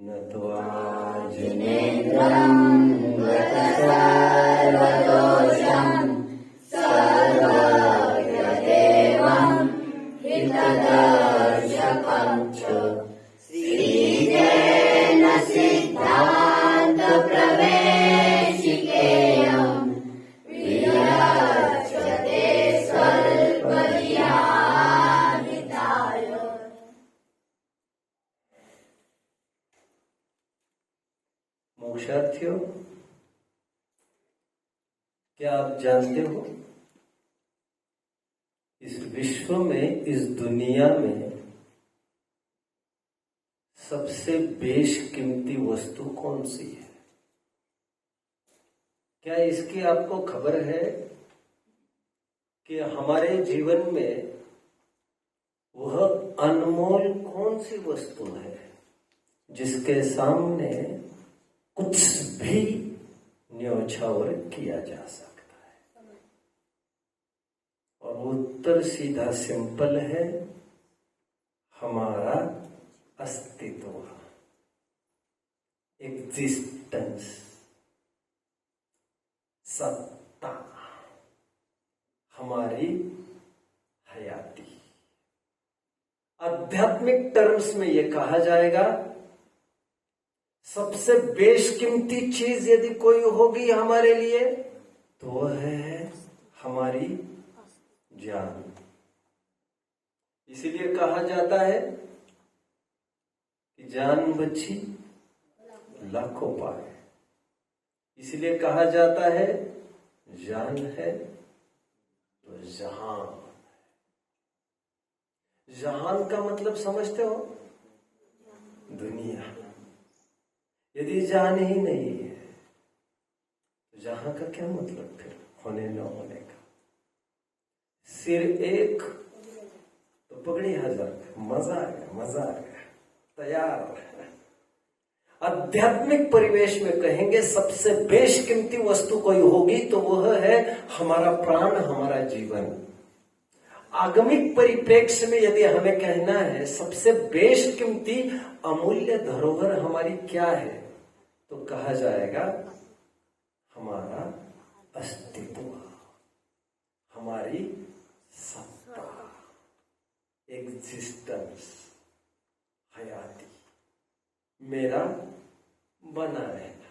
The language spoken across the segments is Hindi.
नत्वाजिनेन्द्रं गतसर्वदोषं सर्वज्ञदेवं हितदर्शकं च श्रीजेन सिद्धान्तप्रवेशिकेयं विरच्यते स्वल्पदिनाहिताय। मोक्षार्थियों, क्या आप जानते हो इस विश्व में, इस दुनिया में सबसे बेशकीमती वस्तु कौन सी है? क्या इसकी आपको खबर है कि हमारे जीवन में वह अनमोल कौन सी वस्तु है जिसके सामने कुछ भी न्योछावर किया जा सकता है? और उत्तर सीधा सिंपल है, हमारा अस्तित्व, एग्जिस्टेंस, सत्ता, हमारी हयाती। आध्यात्मिक टर्म्स में यह कहा जाएगा सबसे बेशकीमती चीज यदि कोई होगी हमारे लिए तो वह है हमारी जान। इसीलिए कहा जाता है कि जान बची लाखों पाए। इसलिए कहा जाता है जान है तो जहान। जहान का मतलब समझते हो? दुनिया। यदि जान ही नहीं है तो जहां का क्या मतलब फिर होने न होने का? सिर एक तो पगड़ी हजार। मजा आ गया, मजा आ गया, तैयार। आध्यात्मिक परिवेश में कहेंगे सबसे बेशकीमती वस्तु कोई होगी तो वह है हमारा प्राण, हमारा जीवन। आगमिक परिप्रेक्ष्य में यदि हमें कहना है सबसे बेशकीमती अमूल्य धरोहर हमारी क्या है तो कहा जाएगा हमारा अस्तित्व, हमारी सत्ता, एग्जिस्टेंस, हयाती, मेरा बना रहना।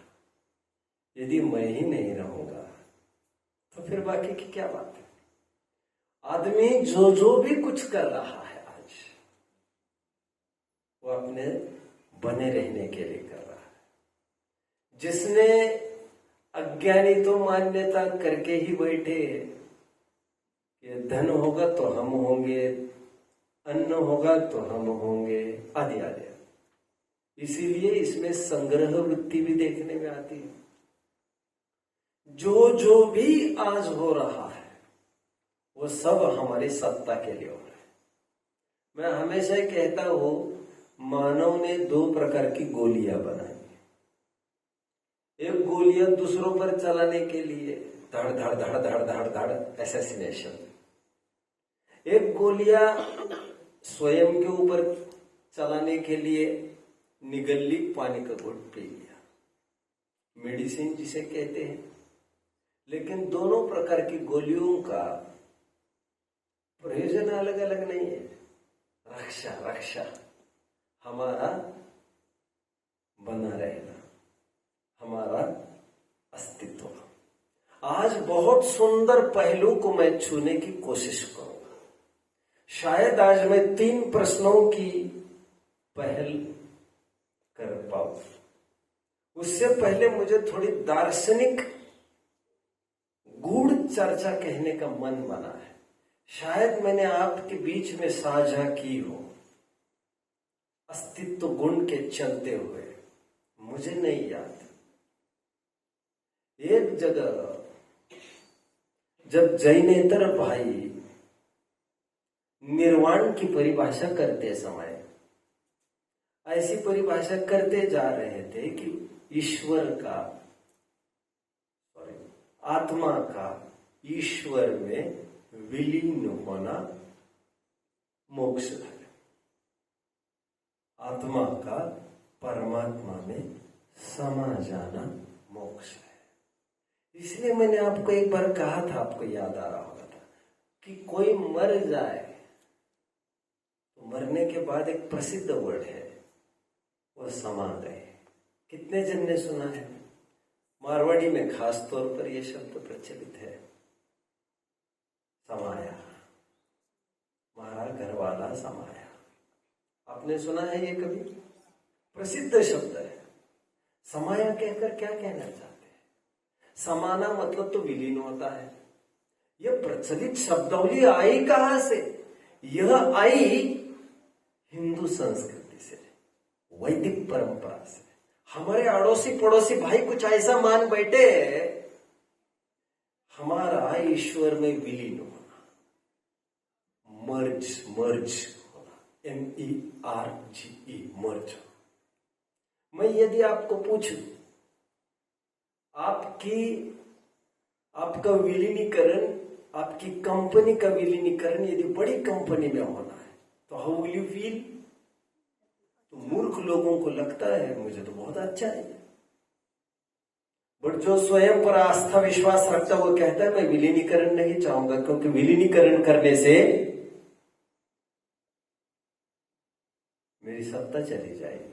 यदि मैं ही नहीं रहूंगा तो फिर बाकी की क्या बात है? आदमी जो भी कुछ कर रहा है आज वो अपने बने रहने के लिए कर रहा है। जिसने अज्ञानी तो मान्यता करके ही बैठे कि धन होगा तो हम होंगे, अन्न होगा तो हम होंगे, आदि आदि। इसीलिए इसमें संग्रह वृत्ति भी देखने में आती है। जो भी आज हो रहा है वो सब हमारी सत्ता के लिए हो रहा है। मैं हमेशा ही कहता हूं मानव ने दो प्रकार की गोलियां बनाई। एक गोलियां दूसरों पर चलाने के लिए, धड़ धड़ धड़ धड़ धड़ धड़ असैसिनेशन। एक गोलियां स्वयं के ऊपर चलाने के लिए, निगल्ली, पानी का घुट पी लिया, मेडिसिन जिसे कहते हैं। लेकिन दोनों प्रकार की गोलियों का प्रयोजन अलग अलग नहीं है। रक्षा, रक्षा, हमारा बना रहना, हमारा अस्तित्व। आज बहुत सुंदर पहलू को मैं छूने की कोशिश करूंगा। शायद आज मैं 3 प्रश्नों की पहल कर पाऊं। उससे पहले मुझे थोड़ी दार्शनिक गूढ़ चर्चा कहने का मन बना है। शायद मैंने आपके बीच में साझा की हो अस्तित्व गुण के चलते हुए, मुझे नहीं याद। एक जगह जब जैनेतर भाई निर्वाण की परिभाषा करते समय ऐसी परिभाषा करते जा रहे थे कि ईश्वर का, आत्मा का ईश्वर में विलीन होना मोक्ष है। आत्मा का परमात्मा में समा जाना मोक्ष है। इसलिए मैंने आपको एक बार कहा था, आपको याद आ रहा होगा था, कि कोई मर जाए तो मरने के बाद एक प्रसिद्ध वर्ड है, वो समा गए। कितने जन ने सुना है? मारवाड़ी में खास तौर पर यह शब्द प्रचलित है, समाया, हमारा घर वाला समाया। आपने सुना है ये कभी? प्रसिद्ध शब्द है। समाया कहकर क्या कहना चाहते हैं? समाना मतलब तो विलीन होता है। यह प्रचलित शब्दावली आई कहां से? यह आई हिंदू संस्कृति से, वैदिक परंपरा से। हमारे अड़ोसी पड़ोसी भाई कुछ ऐसा मान बैठे, हमारा ईश्वर में विलीन होना, मर्ज होना, MERGE, मर्ज। मैं यदि आपको पूछूं, आपका विलीनीकरण, आपकी कंपनी का विलीनीकरण यदि बड़ी कंपनी में होना है तो हाउ विल यू फील? तो मूर्ख लोगों को लगता है मुझे तो बहुत अच्छा है, बट जो स्वयं पर आस्था विश्वास रखता है वो कहता है मैं विलीनीकरण नहीं चाहूंगा, क्योंकि विलीनीकरण करने से मेरी सत्ता चली जाएगी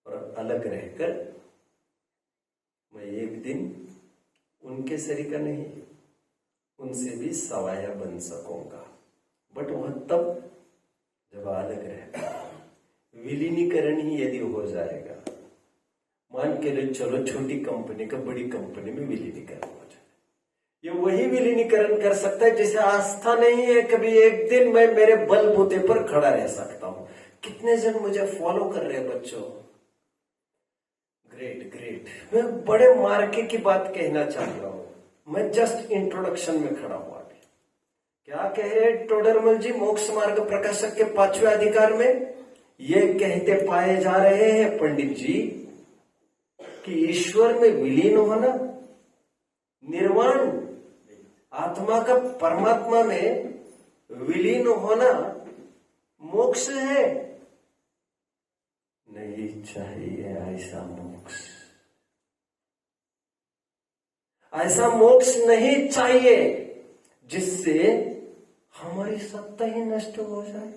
और अलग रहकर मैं एक दिन उनके सरीका नहीं, उनसे भी सवाया बन सकूंगा। बट वह तब जब अलग रहेगा। विलीनीकरण ही यदि हो जाएगा, मान के चलो छोटी कंपनी का बड़ी कंपनी में विलीनीकरण हो जाए, ये वही विलीनीकरण कर सकता है जिसे आस्था नहीं है कभी एक दिन मैं मेरे बलबूते पर खड़ा रह सकता हूं। कितने जन मुझे फॉलो कर रहे हैं बच्चों? ग्रेट। मैं बड़े मार्के की बात कहना चाह रहा हूं, मैं जस्ट इंट्रोडक्शन में खड़ा हुआ। क्या कह रहे टोडरमल जी मोक्ष मार्ग प्रकाशक के 5वें अधिकार में? ये कहते पाए जा रहे हैं पंडित जी कि ईश्वर में विलीन होना, निर्वाण, आत्मा का परमात्मा में विलीन होना मोक्ष है। नहीं चाहिए ऐसा मोक्ष, ऐसा मोक्ष नहीं चाहिए जिससे हमारी सत्ता ही नष्ट हो जाए।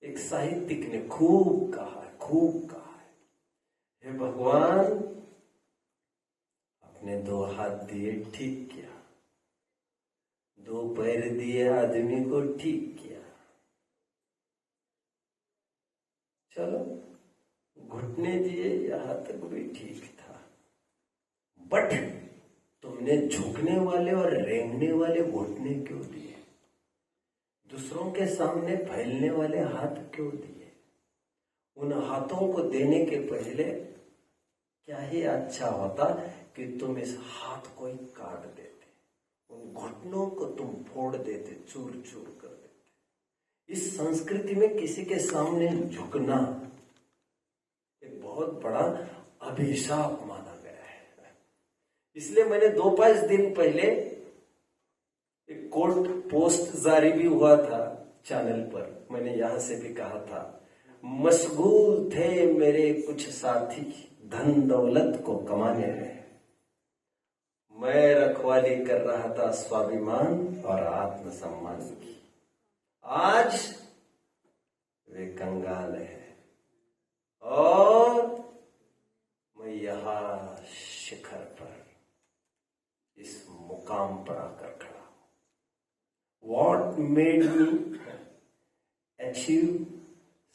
एक साहित्यिक ने खूब कहा है, हे भगवान, अपने 2 हाथ दिए ठीक किया, 2 पैर दिए आदमी को ठीक किया, चलो घुटने दिए यहां तक भी ठीक था, बट तुमने झुकने वाले और रेंगने वाले घुटने क्यों दिए? दूसरों के सामने फैलने वाले हाथ क्यों दिए? उन हाथों को देने के पहले क्या ही अच्छा होता कि तुम इस हाथ को ही काट देते, उन घुटनों को तुम फोड़ देते, चूर चूर कर देते। इस संस्कृति में किसी के सामने झुकना एक बहुत बड़ा अभिशाप माना गया है। इसलिए मैंने 2-5 दिन पहले एक कोर्ट पोस्ट जारी भी हुआ था चैनल पर, मैंने यहां से भी कहा था, मशगूल थे मेरे कुछ साथी धन दौलत को कमाने में, मैं रखवाली कर रहा था स्वाभिमान और आत्मसम्मान की। आज वे कंगाल है और मैं यहां शिखर पर इस मुकाम पर आकर खड़ा हूं। What made me achieve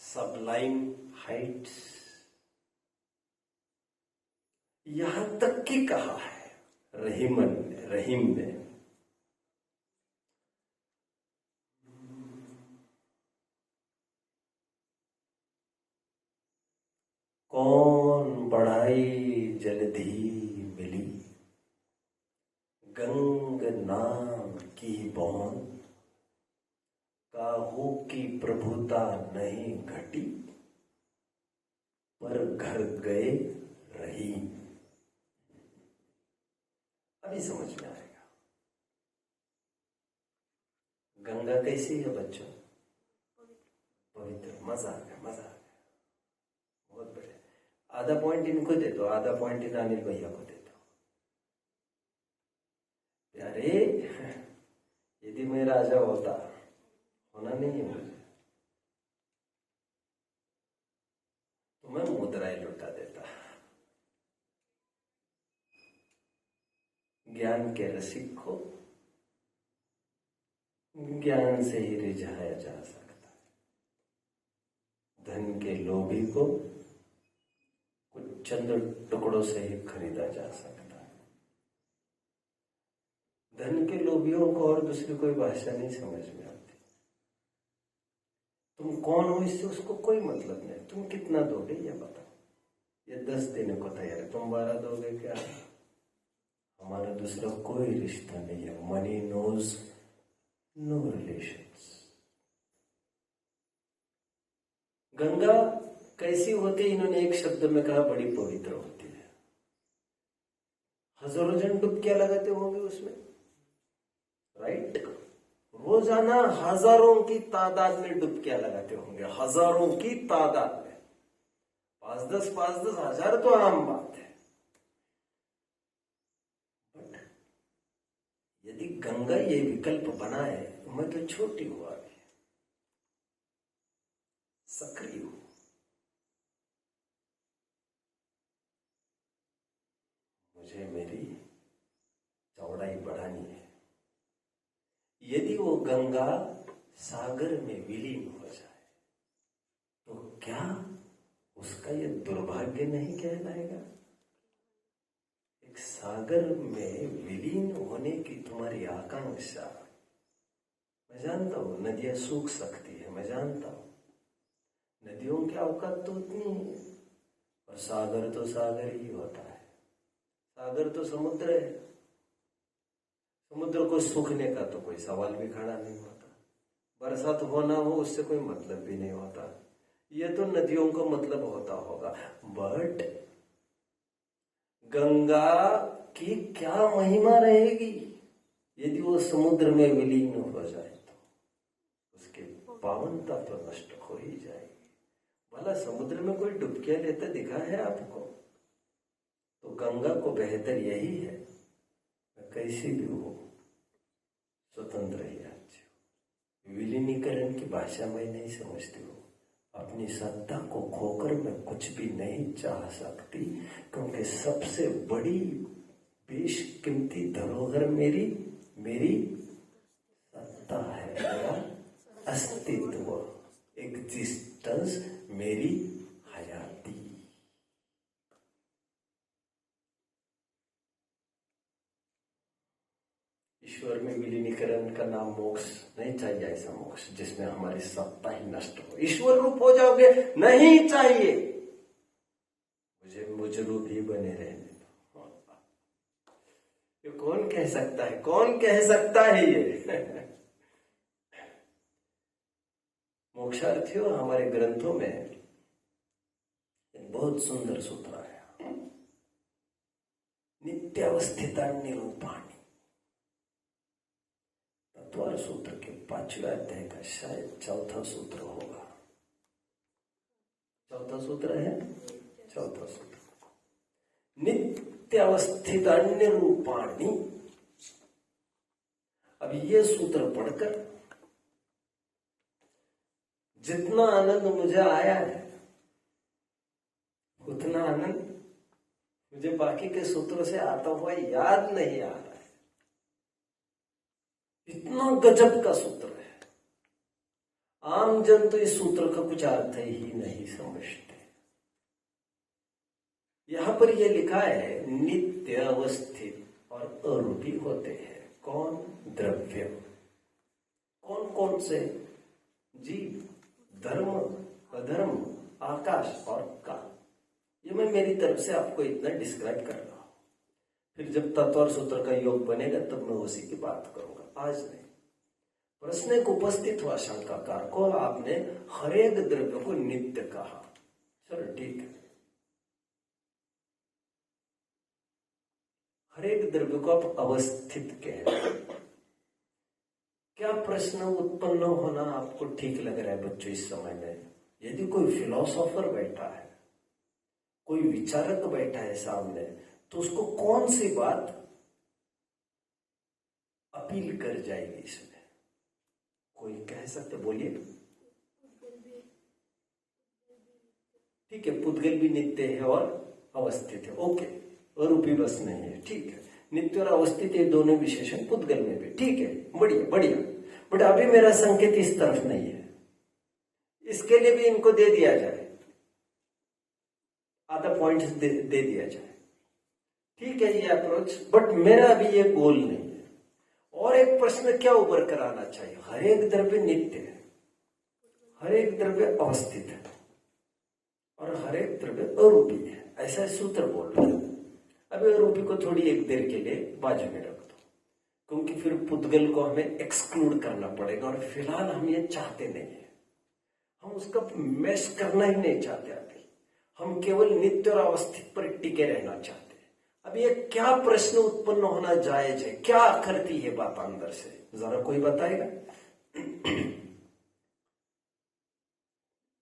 sublime heights? यहां तक की कहा है रहीम ने कौन बढ़ाई जलधि मिली, गंग नाम की बौन, काहू की प्रभुता नहीं घटी, पर घर गए रही। अभी समझ में आएगा गंगा कैसी है बच्चों? पवित्र। मजा आ गया। आधा पॉइंट इनको दे दो, आधा पॉइंट इन अनिल भैया को दे दो। अरे यदि मैं राजा होता, होना नहीं है मुझे, तो मैं मुद्राएं लुटा देता। ज्ञान के रसिक को ज्ञान से ही रिझाया जा सकता है, धन के लोभी को कुछ चंद टुकड़ों से ही खरीदा जा सकता है। धन के लोभियों को और दूसरी कोई भाषा नहीं समझ में आती। तुम कौन हो इससे उसको कोई मतलब नहीं, तुम कितना दोगे ये बताओ। ये 10 देने को तैयार है, तुम 12 दोगे क्या? हमारा दूसरा कोई रिश्ता नहीं है। Money knows no relations. Ganga कैसी होती है? इन्होंने एक शब्द में कहा, बड़ी पवित्र होती है। हजारों जन डुबकियां लगाते होंगे उसमें, राइट? रोजाना हजारों की तादाद में डुबकियां लगाते होंगे, हजारों की तादाद में। 5-10 हजार तो आम बात है। बट यदि गंगा ये विकल्प बनाए, मैं तो छोटी हुआ भी सक्रिय हूं, मुझे मेरी चौड़ाई बढ़ानी है। यदि वो गंगा सागर में विलीन हो जाए, तो क्या उसका ये दुर्भाग्य नहीं कहलाएगा? एक सागर में विलीन होने की तुम्हारी आकांक्षा, मैं जानता हूं नदियां सूख सकती है, मैं जानता हूं नदियों की औकात तो उतनी ही है, और सागर तो सागर ही होता है। सागर तो समुद्र है, समुद्र को सूखने का तो कोई सवाल भी खड़ा नहीं होता। बरसात होना हो उससे कोई मतलब भी नहीं होता। ये तो नदियों को मतलब होता होगा। बट गंगा की क्या महिमा रहेगी यदि वो समुद्र में विलीन हो जाए? तो उसकी पावनता तो नष्ट हो ही जाएगी। भला समुद्र में कोई डुबकियां लेता दिखा है आपको? तो गंगा को बेहतर यही है, कैसी भी हो स्वतंत्र ही राज्य हो। विलीनीकरण की भाषा मैं नहीं समझती हूँ। अपनी सत्ता को खोकर मैं कुछ भी नहीं चाह सकती, क्योंकि सबसे बड़ी बेशकीमती धरोहर मेरी सत्ता है, मेरा अस्तित्व, एग्जिस्टेंस, मेरी हयाती। ईश्वर में विलीनीकरण का नाम मोक्ष नहीं चाहिए। ऐसा मोक्ष जिसमें हमारी सत्ता ही नष्ट हो, ईश्वर रूप हो जाओगे, नहीं चाहिए। मुझे मुझ रूप ही बने रहने दो। ये कौन कह सकता है? कौन कह सकता है ये? मोक्षार्थियों, हमारे ग्रंथों में एक बहुत सुंदर सूत्र आया, नित्यावस्थिता निरूपाणी। तत्वार सूत्र के 5वें अध्याय का शायद 4था सूत्र होगा। 4था सूत्र है, 4था सूत्र, नित्यावस्थितान्य रूपाणी। अब ये सूत्र पढ़कर जितना आनंद मुझे आया है, उतना आनंद मुझे बाकी के सूत्रों से आता हुआ याद नहीं आ रहा है। इतना गजब का सूत्र है, आम जन तो इस सूत्र का कुछ अर्थ ही नहीं समझते। यहां पर यह लिखा है, नित्य अवस्थित और अरूपी होते हैं। कौन? द्रव्य। कौन कौन से? जीव, धर्म, अधर्म, आकाश और काल। ये मैं मेरी तरफ से आपको इतना डिस्क्राइब कर रहा हूं। फिर जब तत्व और सूत्र का योग बनेगा तब मैं उसी की बात करूंगा, आज नहीं। प्रश्न एक उपस्थित हुआ शंकाकार को, आपने हर एक द्रव्य को नित्य कहा। चलो ठीक है, हर एक द्रव्य को आप अवस्थित कह। क्या प्रश्न उत्पन्न होना आपको ठीक लग रहा है बच्चों इस समय में? यदि कोई फिलोसोफर बैठा है, कोई विचारक बैठा है सामने, तो उसको कौन सी बात अपील कर जाएगी इसमें? कोई कह सकते? बोलिए। ठीक है, पुद्गल भी नित्य है और अवस्थित है, ओके। अरूपी बस नहीं है, ठीक है। नित्य और अवस्थित ये दोनों विशेषण पुद्गल में भी, ठीक है, बढ़िया बढ़िया। बट अभी मेरा संकेत इस तरफ नहीं है, इसके लिए भी इनको दे दिया जाए, आधा पॉइंट दे दिया जाए, ठीक है, ये अप्रोच। बट मेरा अभी ये गोल नहीं है। और एक प्रश्न क्या उभर कर आना चाहिए? हर एक द्रव्य नित्य है, हर एक द्रव्य अवस्थित है और हर एक द्रव्य अरूपी है, ऐसा सूत्र बोल रहा है। अभी अरूपी को थोड़ी एक देर के लिए बाजू में रख दो, क्योंकि फिर पुद्गल को हमें एक्सक्लूड करना पड़ेगा और फिलहाल हम ये चाहते नहीं है, हम उसका मैश करना ही नहीं चाहते। अभी हम केवल नित्य और अवस्थित पर टिके रहना चाहते हैं। अब ये क्या प्रश्न उत्पन्न होना जायज है? क्या करती है बात अंदर से? जरा कोई बताएगा?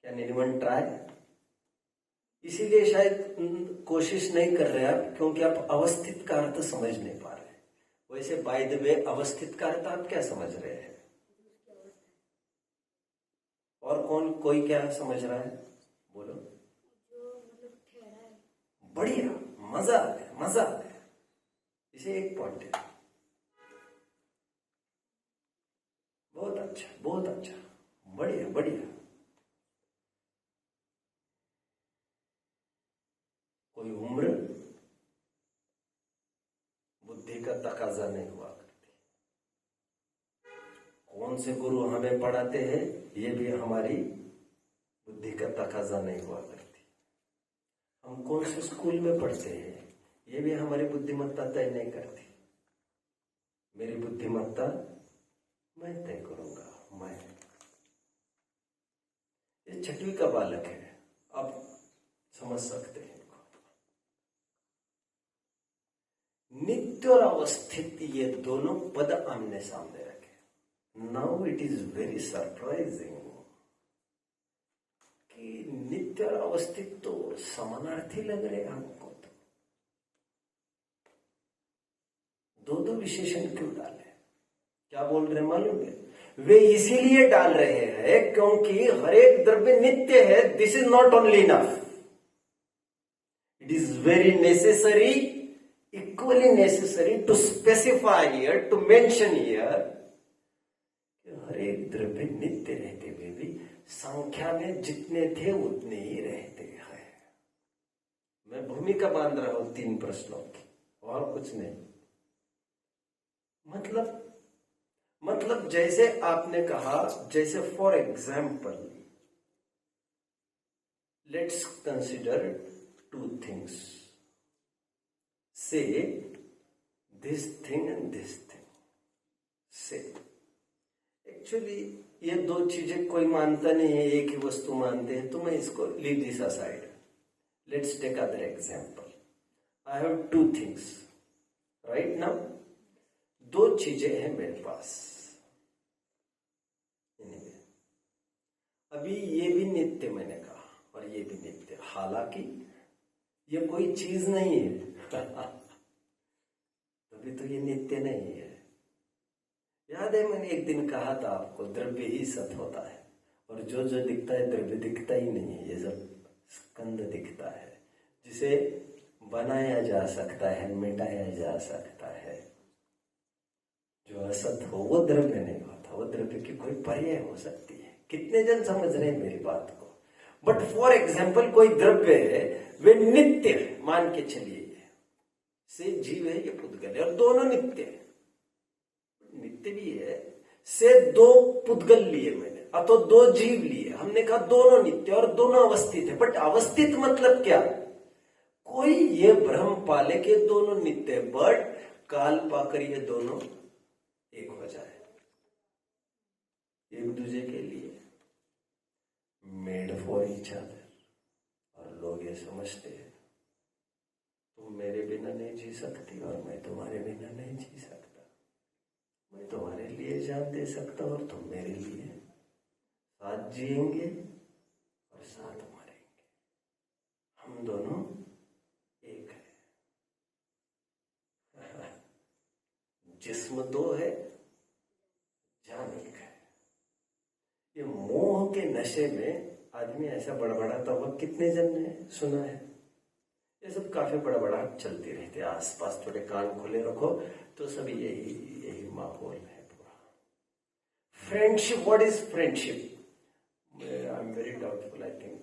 क्या एनीवन ट्राई? इसीलिए शायद कोशिश नहीं कर रहे आप, क्योंकि आप अवस्थित का अर्थ समझ नहीं पा रहे। वैसे बाय द वे अवस्थित का अर्थ आप क्या समझ रहे हैं? और कोई क्या समझ रहा है? बोलो। बढ़िया, मजा आ गया, मजा आ गया। इसे एक पॉइंट है, बहुत अच्छा, बहुत अच्छा, बढ़िया बढ़िया। कोई उम्र बुद्धि का तकाजा नहीं हुआ करती। कौन से गुरु हमें पढ़ाते हैं ये भी हमारी बुद्धि का तकाजा नहीं हुआ करती। हम कौन से स्कूल में पढ़ते हैं ये भी हमारी बुद्धिमत्ता तय नहीं करती। मेरी बुद्धिमत्ता मैं तय करूंगा। मैं ये 6वीं का बालक है, आप समझ सकते हैं। नित्य और अवस्थित ये दोनों पद आमने सामने रखे। Now it is very surprising कि नित्य और अवस्थित तो समानार्थी लग रहे हैं हमको। तो दो विशेषण क्यों डाले? क्या बोल रहे मालूम है? वे इसीलिए डाल रहे हैं क्योंकि हर एक द्रव्य नित्य है। This is not only enough, it is very necessary, equally necessary to specify here, to mention here, हर एक द्रव्य नित्य रहते हुए भी संख्या में जितने थे उतने ही रहते हैं। मैं भूमिका बांध रहा हूं 3 प्रश्नों की, और कुछ नहीं। मतलब जैसे आपने कहा, जैसे for example let's consider 2 things, say this thing and this thing. Say actually ये 2 चीजें कोई मानता नहीं है, एक ही वस्तु मानते हैं, तो मैं इसको leave this aside. Let's take other example. I have 2 things right now. 2 चीजें हैं मेरे पास। अभी ये भी नित्य मैंने कहा और ये भी नित्य, हालांकि ये कोई चीज नहीं है तभी तो ये नित्य नहीं है। याद है मैंने एक दिन कहा था आपको, द्रव्य ही सत होता है और जो जो दिखता है द्रव्य दिखता ही नहीं है। ये सब स्कंद दिखता है जिसे बनाया जा सकता है, मिटाया जा सकता है। जो असत हो वो द्रव्य नहीं होता, वो द्रव्य की कोई पर्याय हो सकती है। कितने जन समझ रहे हैं मेरी बात को? बट फॉर एग्जाम्पल कोई द्रव्य है, वे नित्य है, मान के चलिए से जीव है, ये पुद्गल है, और दोनों नित्य है। नित्य भी है, से 2 पुद्गल लिए मैंने, अतो 2 जीव लिए। हमने कहा दोनों नित्य और दोनों अवस्थित है। बट अवस्थित मतलब क्या? कोई ये भ्रम पाले के दोनों नित्य है, बट काल पाकर ये दोनों एक हो जाए, एक दूसरे के लिए मेड फॉर ईच अदर। और लोग ये समझते हैं तुम मेरे बिना नहीं जी सकती और मैं तुम्हारे बिना नहीं जी सकता। मैं तुम्हारे लिए जान दे सकता और तुम मेरे लिए। साथ जिएंगे और साथ मरेंगे, हम दोनों जिस्म दो है, जान एक है। ये मोह के नशे में आदमी ऐसा बड़बड़ाता हुआ कितने जन ने सुना है। ये सब काफी बड़बड़ाहट चलती रहती है आसपास, थोड़े कान खुले रखो तो सब यही माहौल है पूरा। Friendship, what is friendship? I am very doubtful. I think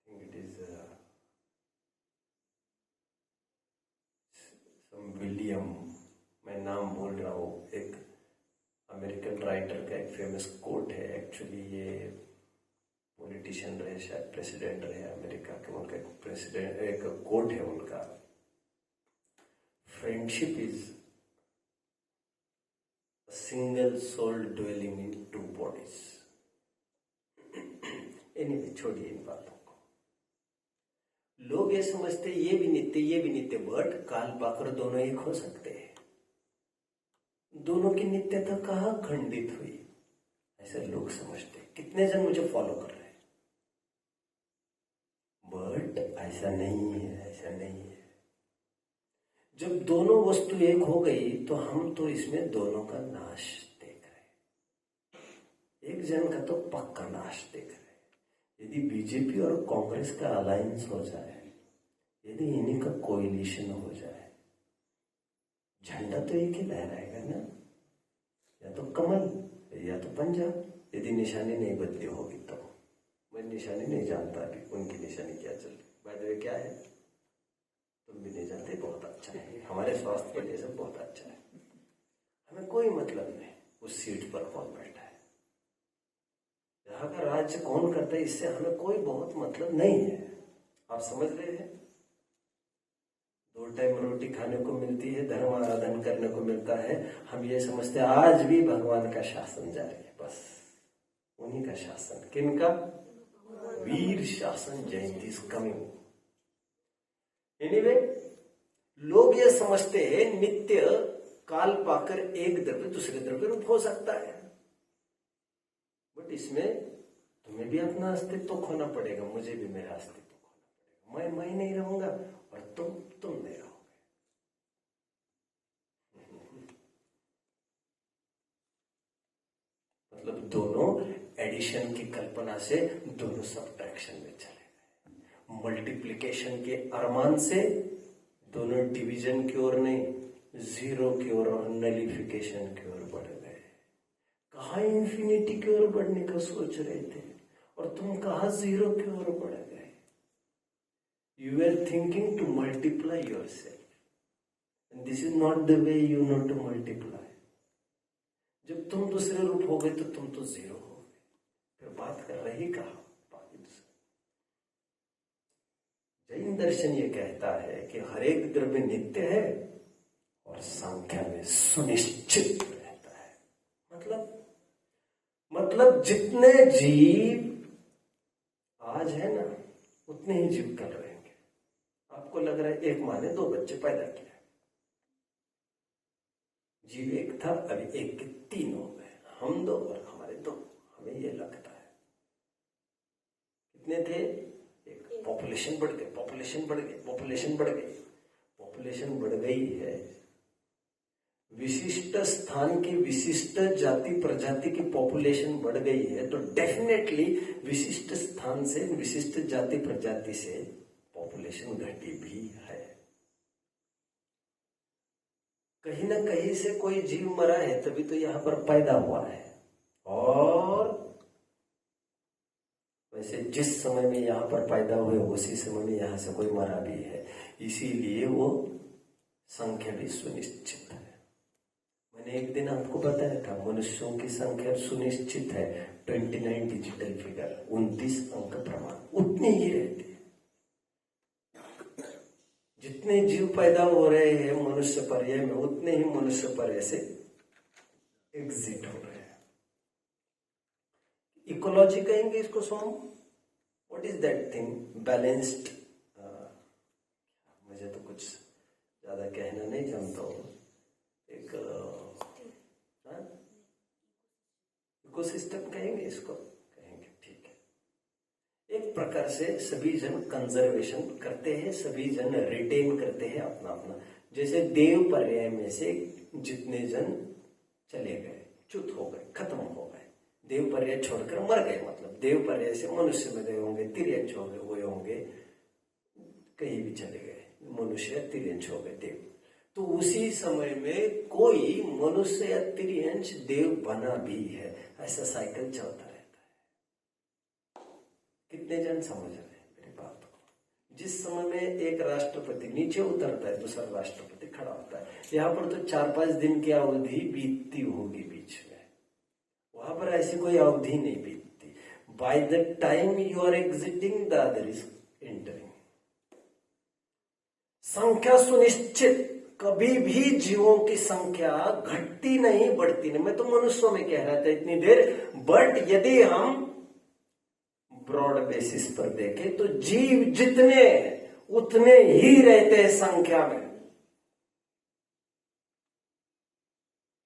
it is some William, मैं नाम बोल रहा हूँ, एक अमेरिकन राइटर का एक फेमस कोट है। एक्चुअली ये पॉलिटिशियन रहे, शायद प्रेसिडेंट रहे अमेरिका के, उनका एक प्रेसिडेंट, एक कोट है उनका, friendship is a single soul dwelling in two bodies. Anyway, छोड़िए इन बातों को। लोग ये समझते ये भी नित्य, बट काल पाकर दोनों एक हो सकते हैं। दोनों की नित्यता कहाँ खंडित हुई, ऐसे लोग समझते। कितने जन मुझे फॉलो कर रहे हैं, बट ऐसा नहीं है, ऐसा नहीं है। जब दोनों वस्तु एक हो गई तो हम तो इसमें दोनों का नाश देख रहे हैं। एक जन का तो पक्का नाश देख रहे हैं। यदि बीजेपी और कांग्रेस का अलायंस हो जाए, यदि इन्हीं का कोएलिशन हो जाए, झंडा तो एक ही लहराएगा ना, या तो कमल या तो पंजाब। यदि निशानी नहीं बदली होगी तो। मैं निशानी नहीं जानता अभी उनकी निशानी क्या चल रही, बाय द वे क्या है तुम भी नहीं जानते, बहुत अच्छा है, हमारे स्वास्थ्य के लिए सब बहुत अच्छा है। हमें कोई मतलब नहीं उस सीट पर कौन बैठा है, यहाँ का राज्य कौन करता है, इससे हमें कोई बहुत मतलब नहीं है। आप समझ रहे हैं? 2 टाइम रोटी खाने को मिलती है, धर्म आराधन करने को मिलता है, हम ये समझते हैं आज भी भगवान का शासन जारी है। बस उन्हीं का शासन, किनका? वीर शासन जयंती इज कमिंग। एनीवे, लोग ये समझते हैं नित्य काल पाकर एक द्रव्य दूसरे द्रव्य रूप हो सकता है, बट इसमें तुम्हें भी अपना अस्तित्व खोना पड़ेगा, मुझे भी मेरा अस्तित्व खोना पड़ेगा। मैं नहीं रहूंगा और तुम नहीं रहोगे। मतलब दोनों एडिशन की कल्पना से दोनों सब्ट्रैक्शन में चले गए, मल्टीप्लिकेशन के अरमान से दोनों डिवीजन की ओर नहीं, जीरो की ओर और नलिफिकेशन की ओर बढ़ गए। कहाँ इंफिनिटी की ओर बढ़ने का सोच रहे थे और तुम कहाँ जीरो की ओर बढ़ गए। You are thinking to multiply yourself and this is not the way you know to multiply. जब तुम दूसरे रूप हो गए तो तुम तो जीरो हो गए, फिर बात कर रही कहा बाकी दूसरे। जैन दर्शन ये कहता है कि हर एक द्रव्य नित्य है और संख्या में सुनिश्चित रहता है। मतलब जितने जीव आज है ना, उतने ही जीव कल रहेंगे। आपको लग रहा है एक माँ ने 2 बच्चे पैदा किया, जीव एक था, अभी एक के 3 हो गए, हम 2 और हमारे 2, हमें ये लगता है। कितने थे? एक। पॉपुलेशन बढ़ गई, पॉपुलेशन बढ़ गई, पॉपुलेशन बढ़ गई, पॉपुलेशन बढ़ गई है। विशिष्ट स्थान की विशिष्ट जाति प्रजाति की पॉपुलेशन बढ़ गई है, तो डेफिनेटली विशिष्ट स्थान से विशिष्ट जाति प्रजाति से पॉपुलेशन घटी भी है। कहीं ना कहीं से कोई जीव मरा है, तभी तो यहाँ पर पैदा हुआ है। और वैसे जिस समय में यहाँ पर पैदा हुए उसी समय में यहाँ से कोई मरा भी है, इसीलिए वो संख्या भी सुनिश्चित है। मैंने एक दिन आपको बताया था मनुष्यों की संख्या सुनिश्चित है, 29 डिजिटल फिगर, 29 अंक प्रमाण, उतनी ही रहती है। जितने जीव पैदा हो रहे हैं मनुष्य पर्याय में, उतने ही मनुष्य पर्याय से एग्जिट हो रहे हैं। इकोलॉजी कहेंगे इसको सोम। What is that thing? Balanced, मुझे तो कुछ ज्यादा कहना नहीं जानता हूँ। एक इकोसिस्टम कहेंगे इसको, कहेंगे, ठीक है। एक प्रकार से सभी जन कंजर्वेशन करते हैं, सभी जन रिटेन करते हैं अपना अपना। जैसे देव पर्याय में से जितने जन चले गए, च्युत हो गए, खत्म हो गए, देव पर्याय छोड़कर मर गए, मतलब देव पर्याय से मनुष्य में गए होंगे, तिर्यंच हो गए, हुए होंगे, कहीं भी चले गए, मनुष्य तिर्यंच हो गए, देव। तो उसी समय में कोई मनुष्य या तिर्यंच देव बना भी है, ऐसा साइकिल चलता रहता है। कितने जन समझ रहे हैं मेरी बात को? जिस समय में एक राष्ट्रपति नीचे उतरता है, दूसरा राष्ट्रपति खड़ा होता है, यहाँ पर तो 4-5 दिन की अवधि बीतती होगी बीच में, वहां पर ऐसी कोई अवधि नहीं बीतती। By the time you are exiting, the other is entering. संख्या सुनिश्चित, कभी भी जीवों की संख्या घटती नहीं, बढ़ती नहीं। मैं तो मनुष्यों में कह रहा था इतनी देर, बट यदि हम ब्रॉड बेसिस पर देखें तो जीव जितने उतने ही रहते हैं संख्या में।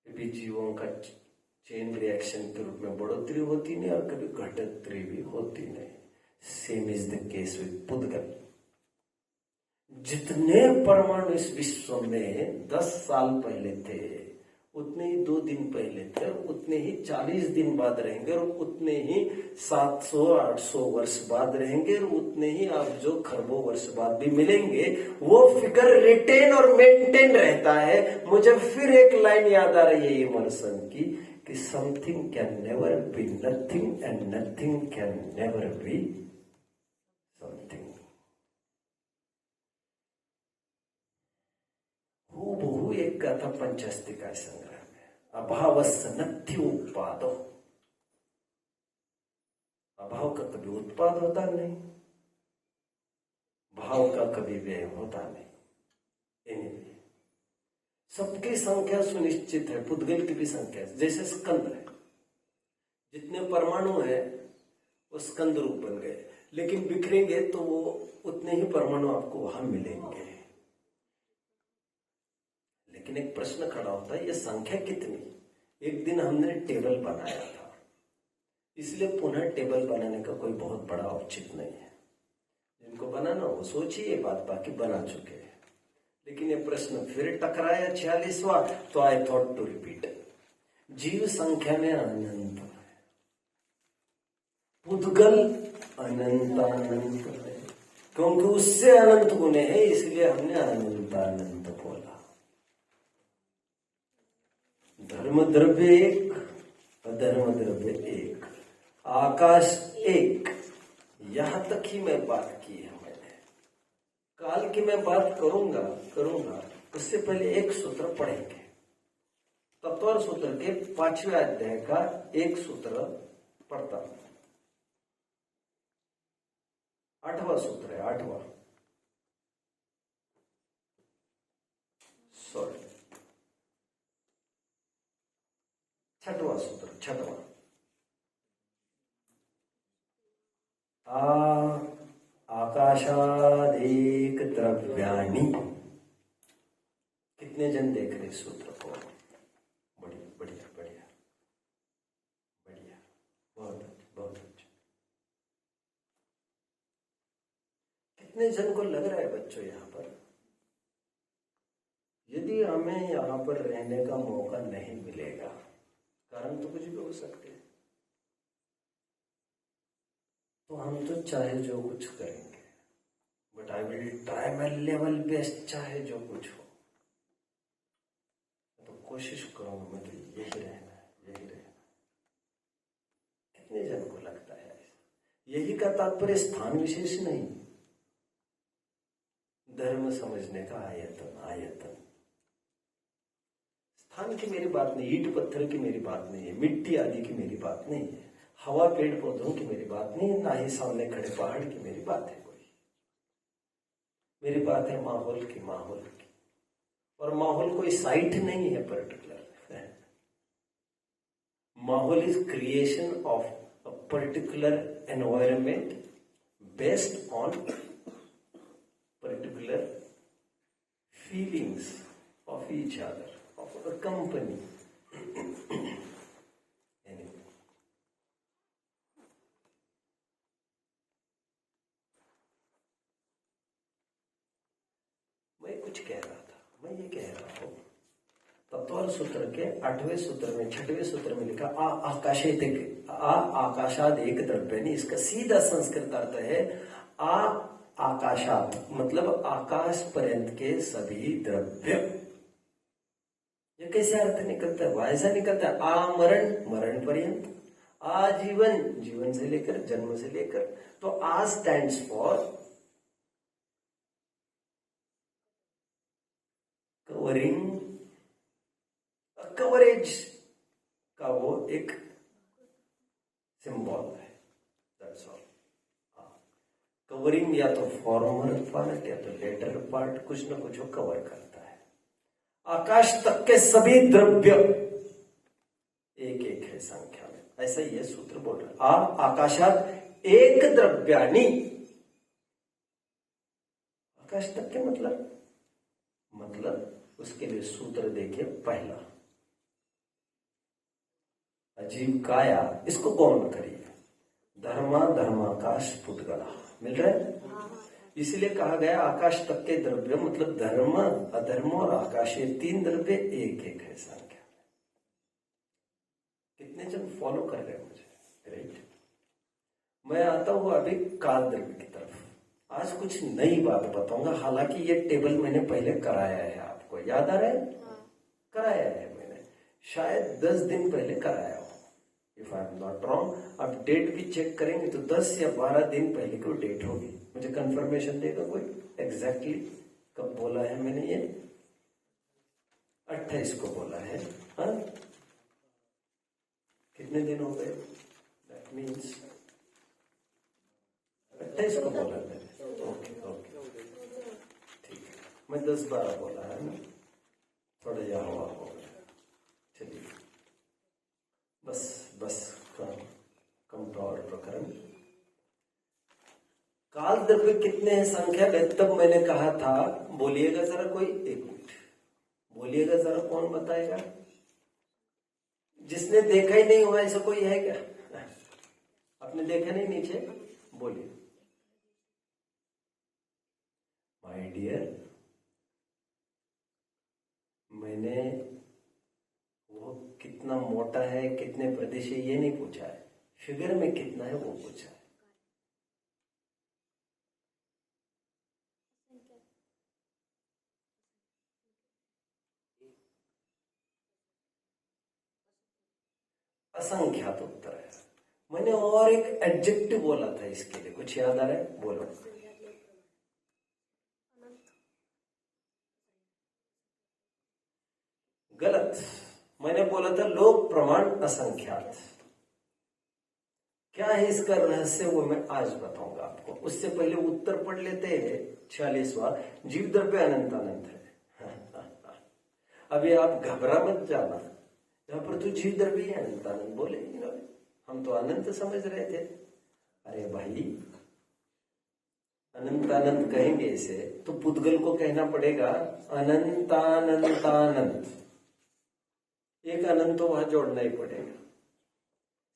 कभी जीवों का चेन रिएक्शन के रूप में बढ़ोतरी होती नहीं और कभी घटोतरी भी होती नहीं। Same is the case with pudgal. जितने परमाणु इस विश्व में 10 साल पहले थे, उतने ही 2 दिन पहले थे, उतने ही 40 दिन बाद रहेंगे, और उतने ही 700-800 वर्ष बाद रहेंगे, और उतने ही आप जो खरबों वर्ष बाद भी मिलेंगे। वो फिगर रिटेन और मेंटेन रहता है। मुझे फिर एक लाइन याद आ रही है इमर्सन की, कि something can never be nothing and nothing can never be something. हूबहू एक गाथा पंचास्तिका संग्रह में, अभावस्य नत्युत्पादो, अभाव का कभी उत्पाद होता नहीं, भाव का कभी व्यय होता नहीं। anyway, सबकी संख्या सुनिश्चित है, पुद्गल की भी संख्या, जैसे स्कंद है, जितने परमाणु है वो स्कंद रूप बन गए, लेकिन बिखरेंगे तो वो उतने ही परमाणु आपको वहां मिलेंगे। लेकिन एक प्रश्न खड़ा होता है, ये संख्या कितनी? एक दिन हमने टेबल बनाया था, इसलिए पुनः टेबल बनाने का कोई बहुत बड़ा औचित्य नहीं है। जिनको बनाना वो सोचिए ये बात, बाकी बना चुके हैं। लेकिन ये प्रश्न फिर टकराया 46वां, तो आई थॉट टू रिपीट। जीव संख्या में अनंत है, पुद्गल अनंतानंत है, क्योंकि उससे अनंत गुने है, इसलिए हमने अनंतानंत बोला। धर्म द्रव्य एक, अधर्म द्रव्य एक, आकाश एक। यहां तक ही मैं बात की है मैंने। काल की मैं बात करूंगा उससे पहले एक सूत्र पढ़ेंगे। तत्वर सूत्र के 5वें अध्याय का एक सूत्र पढ़ता हूं। 8वां सूत्र है, 8वां, सॉरी 6वां सूत्र, 6वां। आकाशादेक द्रव्याणि। कितने जन देख रहे सूत्र को? बढ़िया बढ़िया बढ़िया बढ़िया, बहुत अच्छा बहुत अच्छा। कितने जन को लग रहा है बच्चों यहाँ पर, यदि हमें यहाँ पर रहने का मौका नहीं मिलेगा, कारण तो कुछ भी हो सकते हैं, तो हम तो चाहे जो कुछ करेंगे, but I will try my level best, चाहे जो कुछ हो। तो कोशिश करूंगा मैं तो यही रहना है, यही रहना। कितने जन को लगता है ऐसा? यही का तात्पर्य स्थान विशेष नहीं, धर्म समझने का आयतन। आयतन स्थान की मेरी बात नहीं, ईंट पत्थर की मेरी बात नहीं है, मिट्टी आदि की मेरी बात नहीं है, हवा पेड़ पौधों की मेरी बात नहीं है, ना ही सामने खड़े पहाड़ की मेरी बात है कोई। मेरी बात है माहौल की, माहौल की। और माहौल कोई साइट नहीं है पर्टिकुलर। माहौल is creation of a particular environment based on particular feelings of each other, of a company. और सूत्र के 8वें सूत्र में 6वें सूत्र में लिखा आकाशाद एक द्रव्य, नहीं, इसका सीधा संस्कृत अर्थ है आकाशात, मतलब आकाश पर्यंत के सभी द्रव्य। ये कैसे अर्थ निकलता है? वह ऐसा निकलता है आमरण, मरण पर्यंत, आजीवन, जीवन से लेकर, जन्म से लेकर। तो आ स्टैंड्स फॉर कवरिंग, कवरेज का वो एक सिंबल है, दैट्स ऑल। कवरिंग या तो फॉर्मल पार्ट या तो लेटर पार्ट, कुछ ना कुछ वो कवर करता है। आकाश तक के सभी द्रव्य एक एक है संख्या में, ऐसा ये सूत्र बोल रहा है। आकाशात एक द्रव्यानी, आकाश तक के मतलब उसके लिए सूत्र देखिए पहला, अजीब काया, इसको गौण करिए, धर्माकाश पुद्गला, मिल रहा है? इसलिए कहा गया आकाश तक के द्रव्य मतलब धर्म, अधर्म और आकाश, ये 3 द्रव्य एक एक है संख्या में। कितने जन फॉलो कर रहे हैं मुझे? ग्रेट। मैं आता हूं अभी काल द्रव्य की तरफ। आज कुछ नई बात बताऊंगा, हालांकि ये टेबल मैंने पहले कराया है, आपको याद आ रहा है? कराया है मैंने, शायद 10 दिन पहले कराया हो, if I am not wrong. अब डेट भी चेक करेंगे तो 10 या 12 दिन पहले की डेट होगी। मुझे कंफर्मेशन देगा कोई एग्जैक्टली कब बोला है मैंने? ये 28 को बोला है। हाँ, कितने दिन हो गए? दैट मीन्स 28 को बोला मैंने। ओके, ठीक है, मैं 10-12 बोला है ना, थोड़ा यहाँ हुआ हो गया। चलिए, बस कम टू और प्रकरण। काल द्रव्य कितने हैं संख्या में? तब मैंने कहा था, बोलिएगा जरा कोई, 1 मिनट बोलिएगा जरा, कौन बताएगा? जिसने देखा ही नहीं हुआ ऐसा कोई है क्या? आपने देखा नहीं नीचे? बोलिए। माय डियर, मैंने वो कितना मोटा है, कितने प्रदेश है, ये नहीं पूछा है, फिगर में कितना है वो पूछा है। असंख्यात उत्तर है। मैंने और एक एडजेक्टिव बोला था इसके लिए, कुछ याद आ रहा है? बोलो। गलत, मैंने बोला था लोक प्रमाण असंख्यात। क्या है इसका रहस्य, वो मैं आज बताऊंगा आपको। उससे पहले उत्तर पढ़ लेते हैं 46वां, जीव द्रव्य अनंत है। अभी आप घबरा मत जाना, यहाँ पर तो जीव द्रव्य ही अनंत बोले, हम तो अनंत समझ रहे थे। अरे भाई, अनंत कहेंगे इसे तो पुद्गल को कहना पड़ेगा अनंतानंतानंत, एक अनंत तो वहां जोड़ना ही पड़ेगा।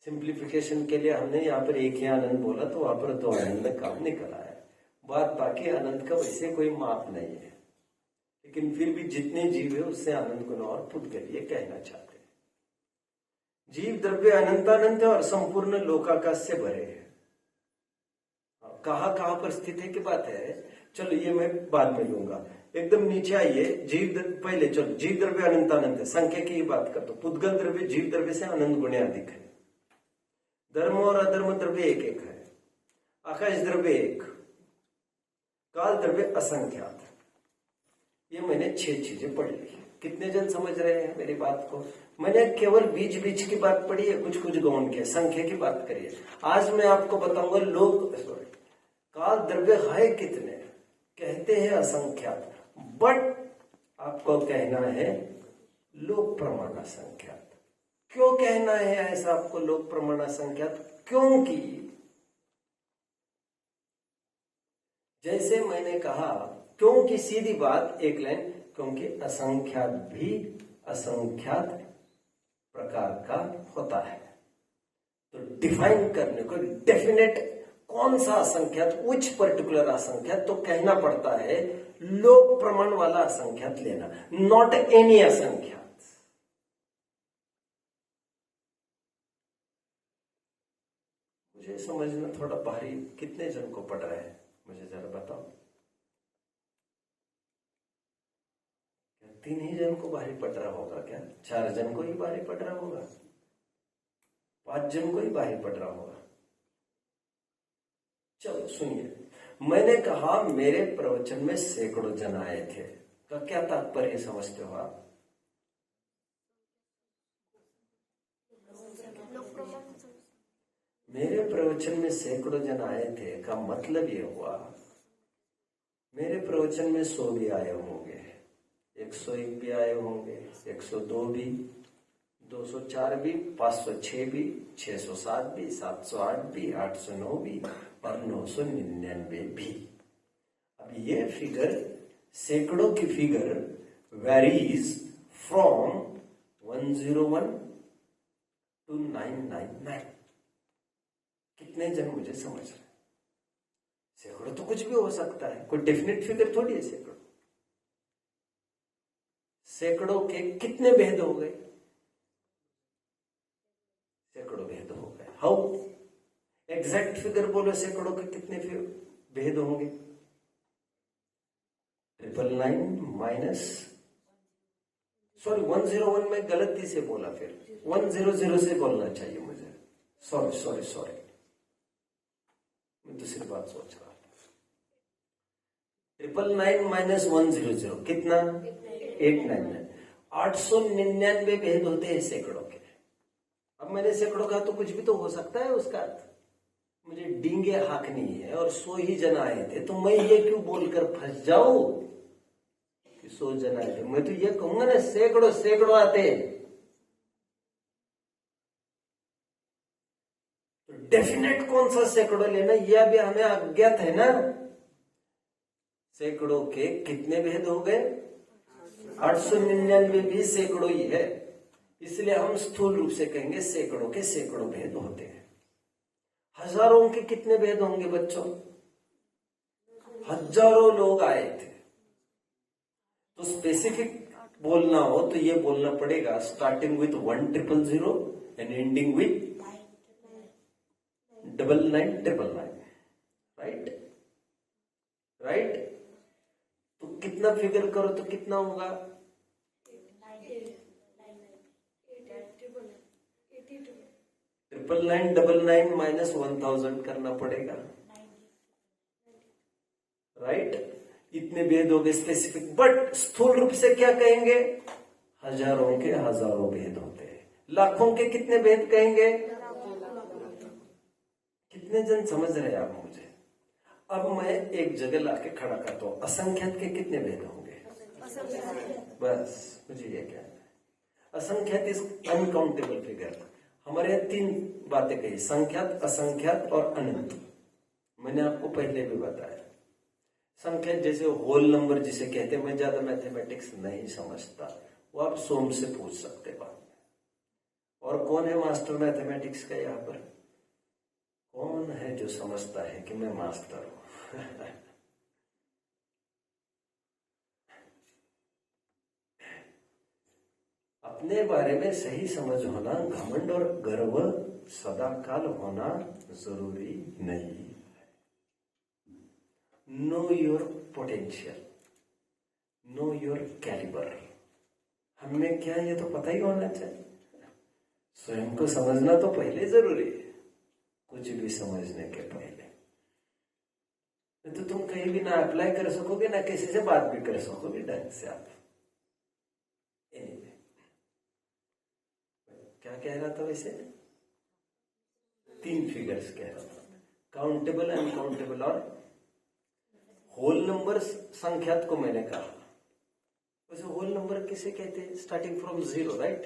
सिंप्लीफिकेशन के लिए हमने यहाँ पर एक ही अनंत बोला तो वहां पर 2 अनंत में काम निकला है। बात बाकी अनंत का वैसे कोई माप नहीं है, लेकिन फिर भी जितने जीव है उससे अनंत गुना और पुद्गल, ये कहना चाहते हैं। जीव द्रव्य अनंतानंत है और संपूर्ण लोकाकाश से भरे है। कहाँ पर स्थित है की बात है, चलो ये मैं बाद में लूंगा। एकदम नीचे आइए, पहले चलो, जीव द्रव्य अनंतानंत है, संख्या की बात कर दो। पुद्गल द्रव्य जीव द्रव्य से अनंत गुणे अधिक है। धर्म और अधर्म द्रव्य एक एक है। आकाश द्रव्य 1, काल द्रव्य असंख्यात। ये मैंने 6 चीजें पढ़ ली। कितने जन समझ रहे हैं मेरी बात को? मैंने केवल बीच बीच की बात पढ़ी है, कुछ गौण किया, संख्या की बात करिए। आज मैं आपको बताऊंगा काल द्रव्य है कितने, कहते हैं असंख्यात, बट आपको कहना है लोक प्रमाण असंख्यात। क्यों कहना है ऐसा आपको लोक प्रमाण असंख्यात? क्योंकि जैसे मैंने कहा, क्योंकि सीधी बात, एक लाइन, क्योंकि असंख्यात भी असंख्यात प्रकार का होता है। तो डिफाइन करने को, डेफिनेट कौन सा असंख्यात, विच पर्टिकुलर असंख्यात, तो कहना पड़ता है लोक प्रमाण वाला असंख्यात लेना, नॉट एनी असंख्यात। मुझे समझना थोड़ा भारी, कितने जन को पड़ रहा है मुझे जरा बताओ। क्या 3 ही जन को भारी पड़ रहा होगा क्या? 4 जन को ही भारी पड़ रहा होगा? 5 जन को ही भारी पड़ रहा होगा? चलो सुनिए, मैंने कहा मेरे प्रवचन में सैकड़ों जन आए थे, का क्या तात्पर्य समझते हो आप? मेरे प्रवचन में सैकड़ों जन आए थे का मतलब ये हुआ मेरे प्रवचन में 100 भी आए होंगे, 101 भी आए होंगे, 102 भी, 204 भी, 506 भी, 607 भी, 708 भी, 809 भी और 999 भी। अब ये फिगर, सैकड़ों की फिगर वेरीज फ्रॉम 101 to 999। कितने जन मुझे समझ रहे? सैकड़ों तो कुछ भी हो सकता है, कोई डेफिनेट फिगर थोड़ी है सैकड़ों। सैकड़ों के कितने भेद हो गए? सैकड़ों भेद हो गए। हाउ? एग्जैक्ट फिगर बोलो, सैकड़ों के कितने भेद होंगे? 999 माइनस, सॉरी 101 में गलती से बोला, फिर 100 से बोलना चाहिए मुझे, सॉरी मैं दूसरी बात सोच रहा था। 999 माइनस 100 कितना? 899। 899 भेद होते हैं सैकड़ों के। अब मैंने सैकड़ों कहा तो कुछ भी तो हो सकता है उसका अर्थ। मुझे डींगे हाकनी है और 100 ही जन आए थे, तो मैं ये क्यों बोलकर फंस जाऊं कि 100 जन आए थे? मैं तो ये कहूंगा ना सैकड़ों आते। तो डेफिनेट कौन सा सैकड़ों लेना, यह भी हमें अज्ञात है ना। सैकड़ों के कितने भेद हो गए? 899 भी सैकड़ों ही है, इसलिए हम स्थूल रूप से कहेंगे सैकड़ों के सैकड़ों भेद होते हैं। हजारों के कितने भेद होंगे बच्चों? हजारों लोग आए थे। तो स्पेसिफिक बोलना हो तो ये बोलना पड़ेगा starting with 1000 and ending with 9999। Right? तो कितना फिगर करो तो कितना होगा? 999 माइनस 1000 करना पड़ेगा। राइट? इतने भेद हो गए स्पेसिफिक, बट स्थूल रूप से क्या कहेंगे? हजारों के हजारों भेद होते हैं। लाखों के कितने भेद कहेंगे? कितने जन समझ रहे हैं आप मुझे? अब मैं एक जगह लाके खड़ा करता हूं, असंख्यात के कितने भेद होंगे? बस मुझे ये कहना है, असंख्यात इज अनकाउंटेबल फिगर। हमारे यहाँ 3 बातें कही, संख्यात, असंख्यात और अनंत। मैंने आपको पहले भी बताया। संख्यात जैसे होल नंबर जिसे कहते हैं, मैं ज्यादा मैथमेटिक्स नहीं समझता, वो आप सोम से पूछ सकते बाद में। और कौन है मास्टर मैथमेटिक्स का यहाँ पर? कौन है जो समझता है कि मैं मास्टर हूं? अपने बारे में सही समझ होना, घमंड और गर्व सदाकाल होना जरूरी नहीं। Know your potential, know your calibre. हमने क्या, ये तो पता ही होना चाहिए। स्वयं को समझना तो पहले जरूरी है, कुछ भी समझने के पहले। तो तुम कहीं भी ना अप्लाई कर सकोगे, ना किसी से बात भी कर सकोगे ढंग से आप। क्या कह रहा था वैसे? 3 फिगर्स कह रहा था, काउंटेबल, अनकाउंटेबल और होल नंबर। संख्यात को मैंने कहा, वैसे होल नंबर किसे कहते हैं? Starting from 0, right?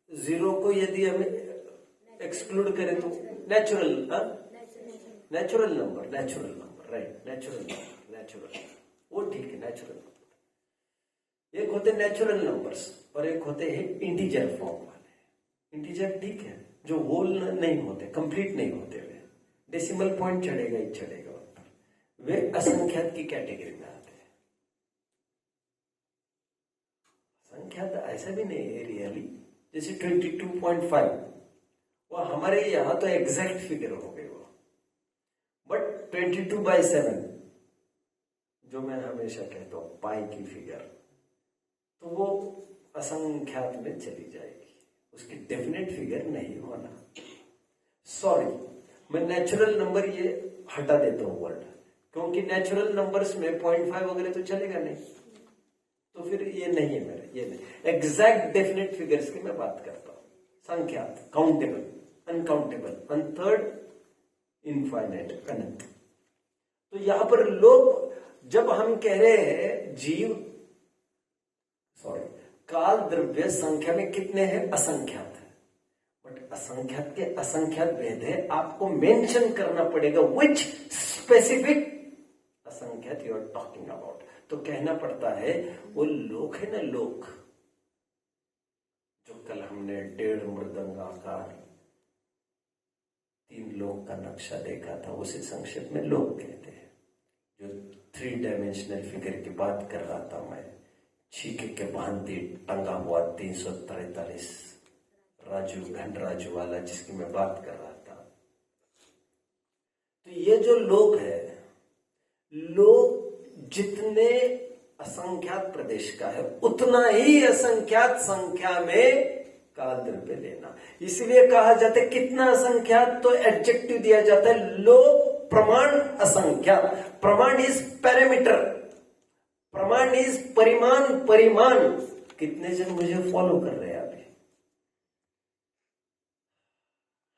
जीरो को यदि हमें एक्सक्लूड करें तो नेचुरल नंबर, राइट? नेचुरल, वो ठीक है, नेचुरल नंबर। एक होते नेचुरल नंबर्स और एक होते हैं इंटीजर फॉर्म वाले। इंटीजर ठीक है, जो होल नहीं होते, कंप्लीट नहीं होते, वे डेसिमल पॉइंट चढ़ेगा ही चढ़ेगा, वे असंख्यात की कैटेगरी में आते हैं। संख्यात ऐसा भी नहीं है रियली, जैसे 22.5 वो हमारे यहाँ तो एग्जैक्ट फिगर हो गई वो, बट 22/7 जो मैं हमेशा कहता हूँ पाई की फिगर, तो वो असंख्यात में चली जाएगी, उसकी डेफिनेट फिगर नहीं होना। सॉरी, मैं नेचुरल नंबर ये हटा देता हूँ वर्ड, क्योंकि नेचुरल नंबर्स में 0.5 वगैरह तो चलेगा नहीं, तो फिर ये नहीं है मेरे, ये नहीं। एग्जैक्ट डेफिनेट फिगर्स की मैं बात करता हूँ, संख्यात, काउंटेबल, अनकाउंटेबल, अनथर्ड, इनफाइनाइट, अनंत। तो यहां पर लोग, जब हम कह रहे हैं काल द्रव्य संख्या में कितने हैं, असंख्यात है, बट असंख्यात के असंख्यात भेद है, आपको मेंशन करना पड़ेगा which specific asankhyat you are talking about. तो कहना पड़ता है वो लोक है ना, लोक, जो कल हमने 1.5 मृदंगाकार 3 लोक का नक्शा देखा था, उसे संक्षेप में लोक कहते हैं। जो 3 डायमेंशनल फिगर की बात कर रहा था मैं, छीके के भांति टंगा हुआ 343 राजू, घन राजू वाला, जिसकी मैं बात कर रहा था। तो ये जो लोक है, लोक जितने असंख्यात प्रदेश का है, उतना ही असंख्यात संख्या में काल द्रव्य लेना। इसलिए कहा जाता है कितना असंख्यात, तो एडजेक्टिव दिया जाता है लोक प्रमाण असंख्यात। प्रमाण इज पैरामीटर, प्रमाण इज परिमाण, परिमाण। कितने जन मुझे फॉलो कर रहे हैं अभी?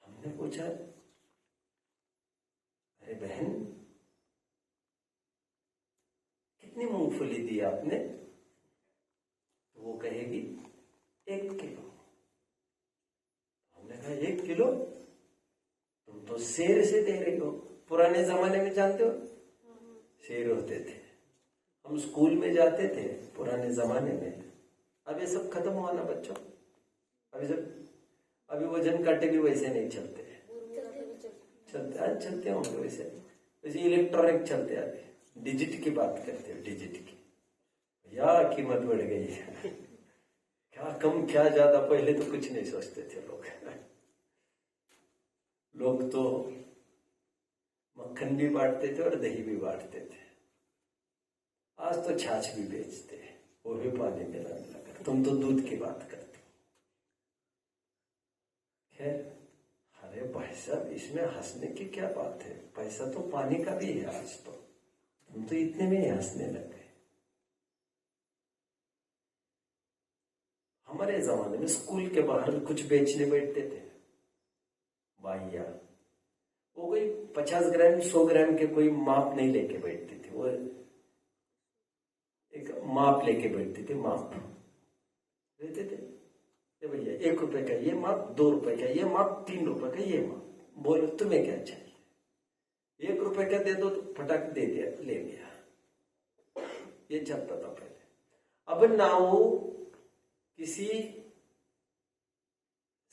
हमने पूछा, अरे बहन कितनी मूंगफली दी आपने? तो वो कहेगी 1 किलो। हमने कहा 1 किलो? तुम तो शेर से दे रही हो। पुराने जमाने में जानते हो शेर होते थे, हम स्कूल में जाते थे पुराने जमाने में। अब ये सब खत्म हुआ ना बच्चों, अभी वजन काटे भी वैसे नहीं चलते, चलते होंगे वैसे इलेक्ट्रॉनिक चलते, अभी डिजिट की बात करते हो, डिजिट की। या कीमत बढ़ गई है, क्या कम क्या ज्यादा, पहले तो कुछ नहीं सोचते थे लोग तो मक्खन भी बांटते थे और दही भी बांटते थे। आज तो छाछ भी बेचते हैं, वो भी पानी में लगा। तुम तो दूध की बात करते हो। खैर, अरे भाई साहब, इसमें हंसने की क्या बात है? पैसा तो पानी का भी है आज तो, तुम तो इतने में ही हंसने लग गए। हमारे जमाने में स्कूल के बाहर कुछ बेचने बैठते थे, बाइया, वो कोई 50 ग्राम 100 ग्राम के कोई माप नहीं लेके बैठते थे, वो एक माप लेके बैठते थे, माप देते थे, ये भैया 1 रुपए का ये माप, 2 रुपए का ये माप, 3 रुपए का ये माप, बोलो तुम्हें क्या चाहिए? 1 रुपए का दे दो तो फटाक दे दिया, ले लिया। ये चलता था पहले। अब नाउ किसी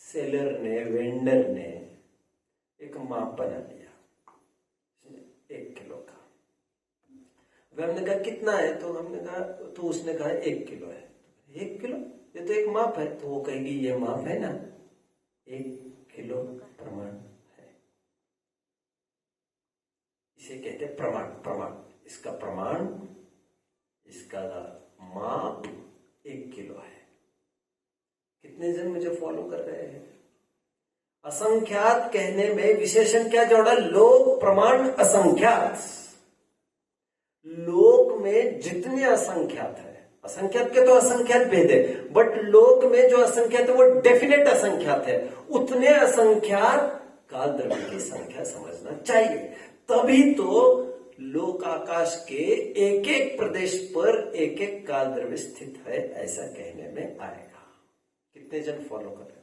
सेलर ने, वेंडर ने एक माप बना लिया 1 किलो का। हमने कहा कितना है? तो हमने कहा, तो उसने कहा 1 किलो है। 1 किलो? ये तो एक माप है। तो वो कहेगी ये माप है ना, 1 किलो प्रमाण है। इसे कहते हैं प्रमाण। प्रमाण, इसका प्रमाण, इसका माप 1 किलो है। कितने जन मुझे फॉलो कर रहे हैं? असंख्यात कहने में विशेषण क्या जोड़ा? लोक प्रमाण असंख्यात। लोक में जितने असंख्यात है, असंख्यात के तो असंख्यात भेद है, बट लोक में जो असंख्यात है वो डेफिनेट असंख्यात है। उतने असंख्यात काल द्रव्य की संख्या समझना चाहिए, तभी तो लोक आकाश के एक एक प्रदेश पर एक एक काल द्रव्य स्थित है, ऐसा कहने में आएगा। कितने जन फॉलो कर रहे हैं?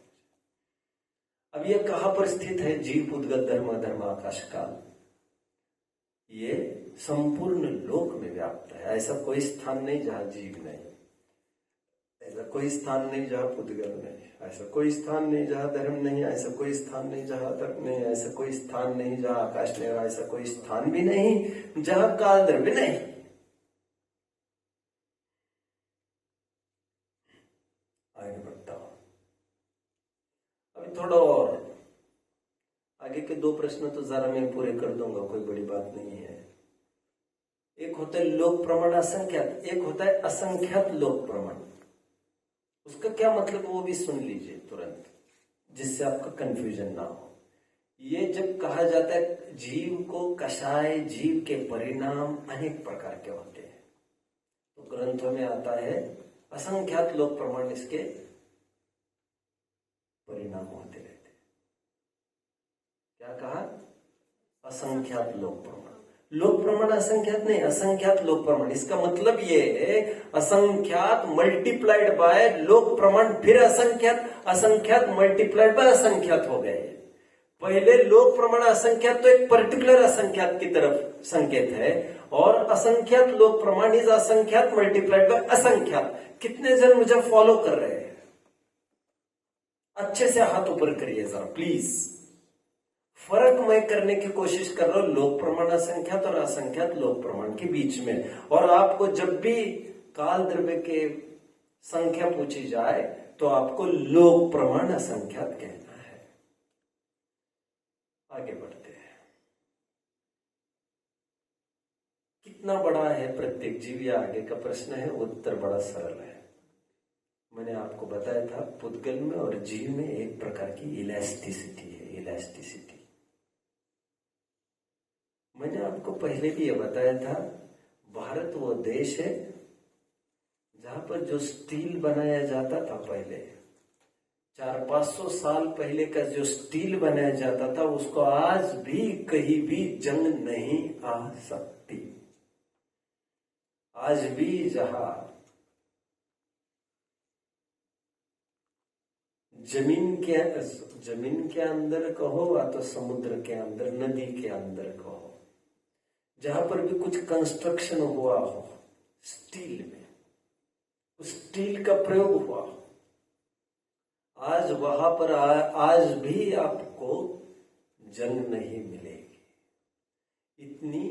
अब ये कहां पर स्थित है? जीव, उद्गत, धर्म आकाश काल, ये संपूर्ण लोक में व्याप्त है। ऐसा कोई स्थान नहीं जहां जीव नहीं, ऐसा कोई स्थान नहीं जहां पुद्गल नहीं, ऐसा कोई स्थान नहीं जहां धर्म नहीं, ऐसा कोई स्थान नहीं जहां धर्म नहीं, ऐसा कोई स्थान नहीं जहां आकाश नहीं, ऐसा कोई स्थान भी नहीं जहां काल द्रव्य नहीं। आगे बढ़ता हूं। थोड़ा और आगे के 2 प्रश्न तो जरा मैं पूरे कर दूंगा, कोई बड़ी बात नहीं है। एक होता है लोक प्रमाण असंख्यात, एक होता है असंख्यात लोक प्रमाण। उसका क्या मतलब वो भी सुन लीजिए तुरंत, जिससे आपका कंफ्यूजन ना हो। ये जब कहा जाता है जीव को कषाय, जीव के परिणाम अनेक प्रकार के होते हैं, तो ग्रंथों में आता है असंख्यात लोक प्रमाण इसके परिणाम होते रहते हैं। क्या कहा? असंख्यात लोक प्रमाण। लोक प्रमाण असंख्यात नहीं, असंख्यात लोक प्रमाण। इसका मतलब ये है असंख्यात मल्टीप्लाइड बाय लोक प्रमाण, फिर असंख्यात, असंख्यात मल्टीप्लाइड बाय असंख्यात हो गए। पहले लोक प्रमाण असंख्यात तो एक पर्टिकुलर असंख्यात की तरफ संकेत है, और असंख्यात लोक प्रमाण इज असंख्यात मल्टीप्लाइड बाय असंख्यात। कितने जन मुझे फॉलो कर रहे हैं? अच्छे से हाथ ऊपर करिए जरा प्लीज। फर्क मैं करने की कोशिश कर रहा हूं लोक प्रमाण असंख्यात और असंख्यात लोक प्रमाण के बीच में। और आपको जब भी काल द्रव्य के संख्या पूछी जाए तो आपको लोक प्रमाण असंख्यात कहना है। आगे बढ़ते हैं। कितना बड़ा है प्रत्येक जीव, या आगे का प्रश्न है। उत्तर बड़ा सरल है। मैंने आपको बताया था पुद्गल में और जीव में एक प्रकार की इलास्टिसिटी है, इलास्टिसिटी। मैंने आपको पहले भी ये बताया था भारत वो देश है जहां पर जो स्टील बनाया जाता था पहले, 400-500 साल पहले का जो स्टील बनाया जाता था, उसको आज भी कहीं भी जंग नहीं आ सकती। आज भी जहां जमीन के अंदर कहो या तो समुद्र के अंदर, नदी के अंदर कहो, जहां पर भी कुछ कंस्ट्रक्शन हुआ हो स्टील में, उस स्टील का प्रयोग हुआ हो, आज वहां पर आज भी आपको जंग नहीं मिलेगी। इतनी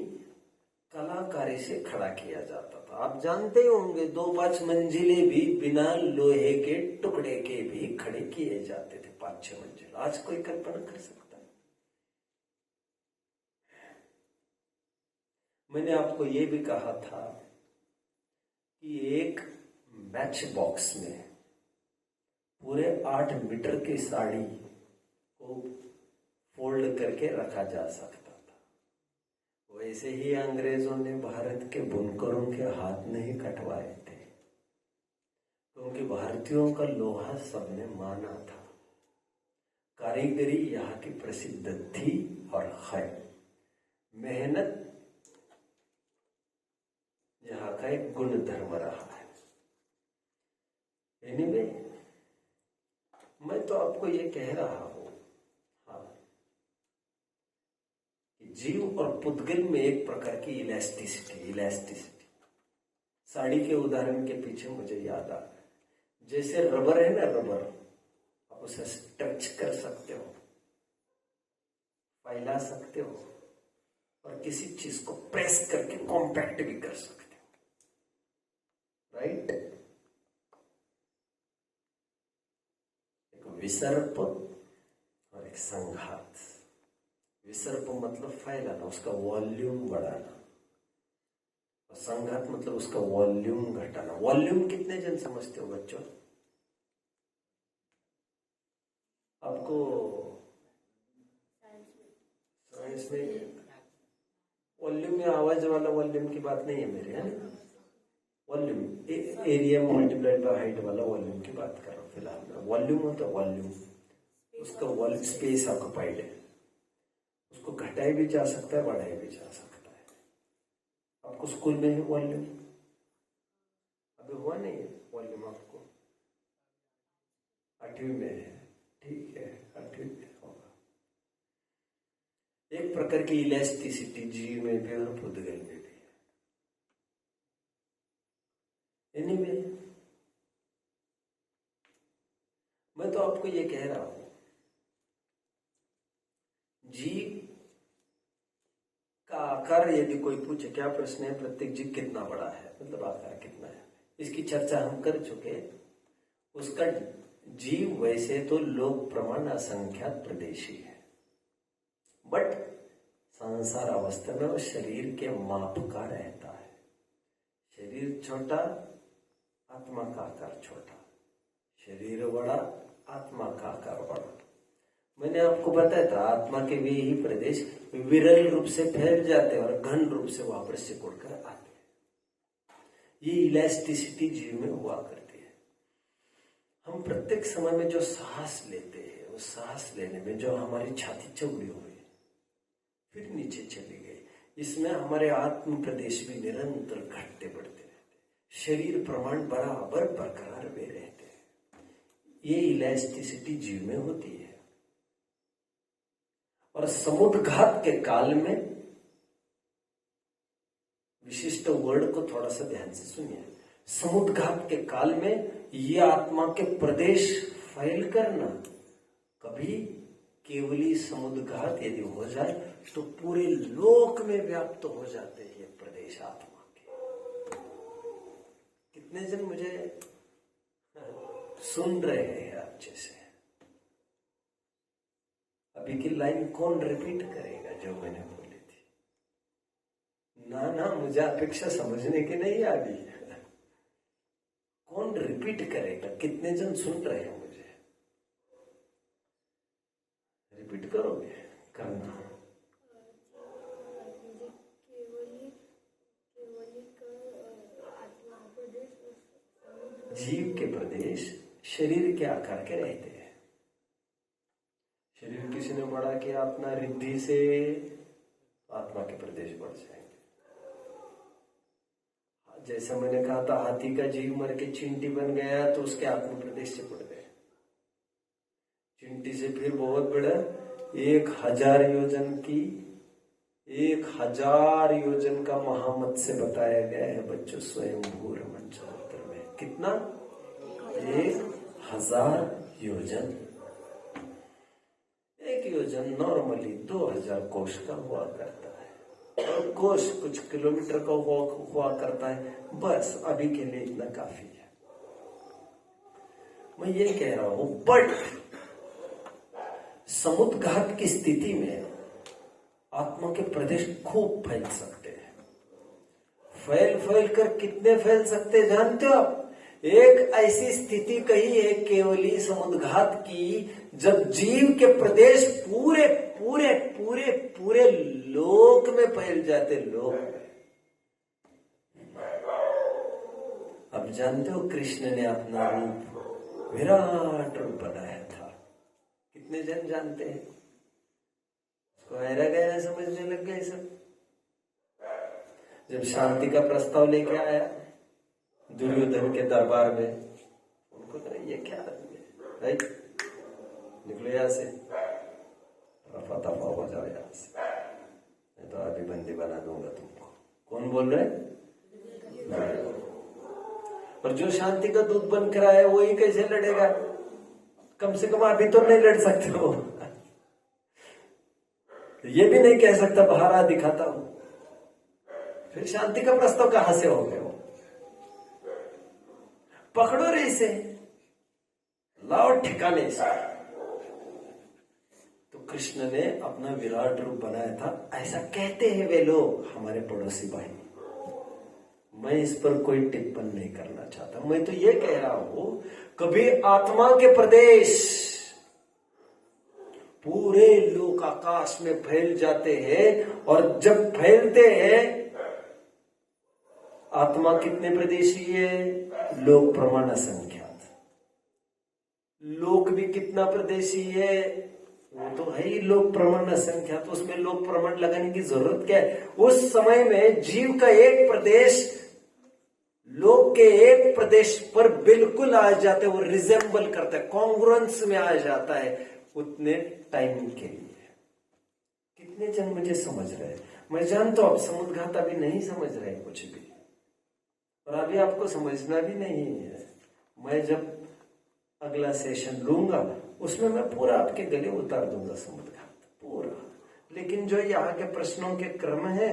कलाकारी से खड़ा किया जाता था। आप जानते होंगे 2-5 मंजिले भी बिना लोहे के टुकड़े के भी खड़े किए जाते थे, 5-6 मंजिल। आज कोई कल्पना कर सकता है? मैंने आपको ये भी कहा था कि एक मैच बॉक्स में पूरे 8 मीटर की साड़ी को फोल्ड करके रखा जा सकता था। वैसे ही अंग्रेजों ने भारत के बुनकरों के हाथ नहीं कटवाए थे, क्योंकि भारतीयों का लोहा सबने माना था। कारीगरी यहाँ की प्रसिद्ध थी और है। मेहनत यहाँ का एक गुण धर्म रहा है। एनीवे, मैं तो आपको ये कह रहा हूं, हाँ, कि जीव और पुद्गल में एक प्रकार की इलास्टिसिटी। साड़ी के उदाहरण के पीछे मुझे याद आ रहा है, जैसे रबर है ना, रबर आप उसे स्ट्रेच कर सकते हो, फैला सकते हो, और किसी चीज को प्रेस करके कॉम्पैक्ट भी कर सकते हो, राइट? एक विसर्प और एक संघात। विसर्प मतलब फैलाना, उसका वॉल्यूम बढ़ाना, और संघात मतलब उसका वॉल्यूम घटाना। वॉल्यूम कितने जन समझते हो बच्चों? आपको साइंस में वॉल्यूम में आवाज वाला वॉल्यूम की बात नहीं है मेरे, है ना? Volume area multiplied by height वाला वॉल्यूम की बात कर रहा हूँ फिलहाल में। वॉल्यूम होता है वॉल्यूम, उसका वॉल्यूम स्पेस ऑक्युपाइड है, उसको घटाया भी जा सकता है, बढ़ाया भी जा सकता है। आपको स्कूल में है वॉल्यूम? अभी हुआ नहीं है वॉल्यूम आपको? 8वीं में है, ठीक है, 8वीं में होगा। एक प्रकार की इलास्टिसिटी जीव में भी और पुद्गल में भी है। एनीवे, मैं तो आपको ये कह रहा हूं, जीव का आकार यदि कोई पूछे, क्या प्रश्न है, प्रत्येक जीव कितना बड़ा है, मतलब आकार कितना है, इसकी चर्चा हम कर चुके। उसका जीव वैसे तो लोक प्रमाण असंख्यात प्रदेशी है, बट संसार अवस्था में वो शरीर के माप का रहता है। शरीर छोटा, आत्मा का आकार छोटा, शरीर बड़ा, आत्मा का आकार बड़ा। मैंने आपको बताया था आत्मा के वे ही प्रदेश विरल रूप से फैल जाते हैं और घन रूप से वापस सिकुड़ कर आते हैं। ये इलास्टिसिटी जीव में हुआ करती है। हम प्रत्येक समय में जो सांस लेते हैं, उस सांस लेने में जो हमारी छाती चौड़ी हुई फिर नीचे चली गई, इसमें हमारे आत्म प्रदेश भी निरंतर घटते बढ़ते रहते, शरीर प्रमाण बराबर बरकरार वे रहते हैं। ये इलास्टिसिटी जीव में होती है। और समुद्घात के काल में, विशिष्ट वर्ड को थोड़ा सा ध्यान से सुनिए, समुद्घात के काल में ये आत्मा के प्रदेश फैल करना, कभी केवली समुद्घात यदि हो जाए तो पूरे लोक में व्याप्त हो जाते हैं ये प्रदेश आत्मा के। कितने जन मुझे सुन रहे हैं अच्छे से? अभी की लाइन कौन रिपीट करेगा जो मैंने बोली थी? ना मुझे अपेक्षा समझने की नहीं आ गई। कौन रिपीट करेगा? कितने जन सुन रहे हैं? मुझे रिपीट करोगे? करना जीव के प्रदेश शरीर के आकार के रहते हैं। शरीर किसी ने बड़ा किया अपना रिद्धि से, आत्मा के प्रदेश बढ़ जाएंगे। जैसा मैंने कहा था, हाथी का जीव मर के चींटी बन गया तो उसके आत्म प्रदेश से बढ़ गए। चींटी से फिर बहुत बड़ा 1000 योजन की 1000 योजन का महामत से बताया गया है बच्चों, स्वयं भूर मंचोत्तर में। कितना? 1000 योजन। एक योजन नॉर्मली 2000 कोश का हुआ करता है, और कोश कुछ किलोमीटर का हुआ करता है। बस अभी के लिए इतना काफी है। मैं ये कह रहा हूं, बट समुद्घात की स्थिति में आत्मा के प्रदेश खूब फैल सकते हैं। फैल कर कितने फैल सकते जानते हो आप? एक ऐसी स्थिति कही है केवली समुद्घात की, जब जीव के प्रदेश पूरे पूरे पूरे पूरे लोक में फैल जाते। लोक में अब जानते हो कृष्ण ने अपना रूप विराट रूप बनाया था। कितने जन जानते हैं? उसको गहरा गहरा समझने लग गए सब। जब शांति का प्रस्ताव लेके आया दुर्योधन के दरबार में, उनको तो ये क्या है, निकलो यहां से, रफा दफा हो जाओ यहां से, मैं तो अभी बंदी बना दूंगा तुमको। कौन बोल रहे? और जो शांति का दूत बनकर आया वही कैसे लड़ेगा? कम से कम अभी तो नहीं लड़ सकते हो। ये भी नहीं कह सकता बाहर आ दिखाता हूं, फिर शांति का प्रस्ताव कहां से हो गया? पकड़ो रे इसे, लाओ ठिकाने से। तो कृष्ण ने अपना विराट रूप बनाया था, ऐसा कहते हैं वे लोग, हमारे पड़ोसी भाई। मैं इस पर कोई टिप्पणी नहीं करना चाहता। मैं तो ये कह रहा हूं, कभी आत्मा के प्रदेश पूरे लोक आकाश में फैल जाते हैं, और जब फैलते हैं, आत्मा कितने प्रदेशी है? लोक प्रमाण असंख्यात। लोक भी कितना प्रदेशी है? वो तो है ही लोक प्रमाण असंख्यात। उसमें लोक प्रमाण लगाने की जरूरत क्या है? उस समय में जीव का एक प्रदेश लोक के एक प्रदेश पर बिल्कुल आ जाता है, वो रिजेंबल करता है, कॉन्ग्रुएंस में आ जाता है उतने टाइम के लिए। कितने जन मुझे समझ रहे हैं? मैं जानता हूं आप समुद्घात अभी नहीं समझ रहे कुछ भी, और अभी आपको समझना भी नहीं है। मैं जब अगला सेशन लूंगा उसमें मैं पूरा आपके गले उतार दूंगा समुद्घात पूरा, लेकिन जो यहाँ के प्रश्नों के क्रम है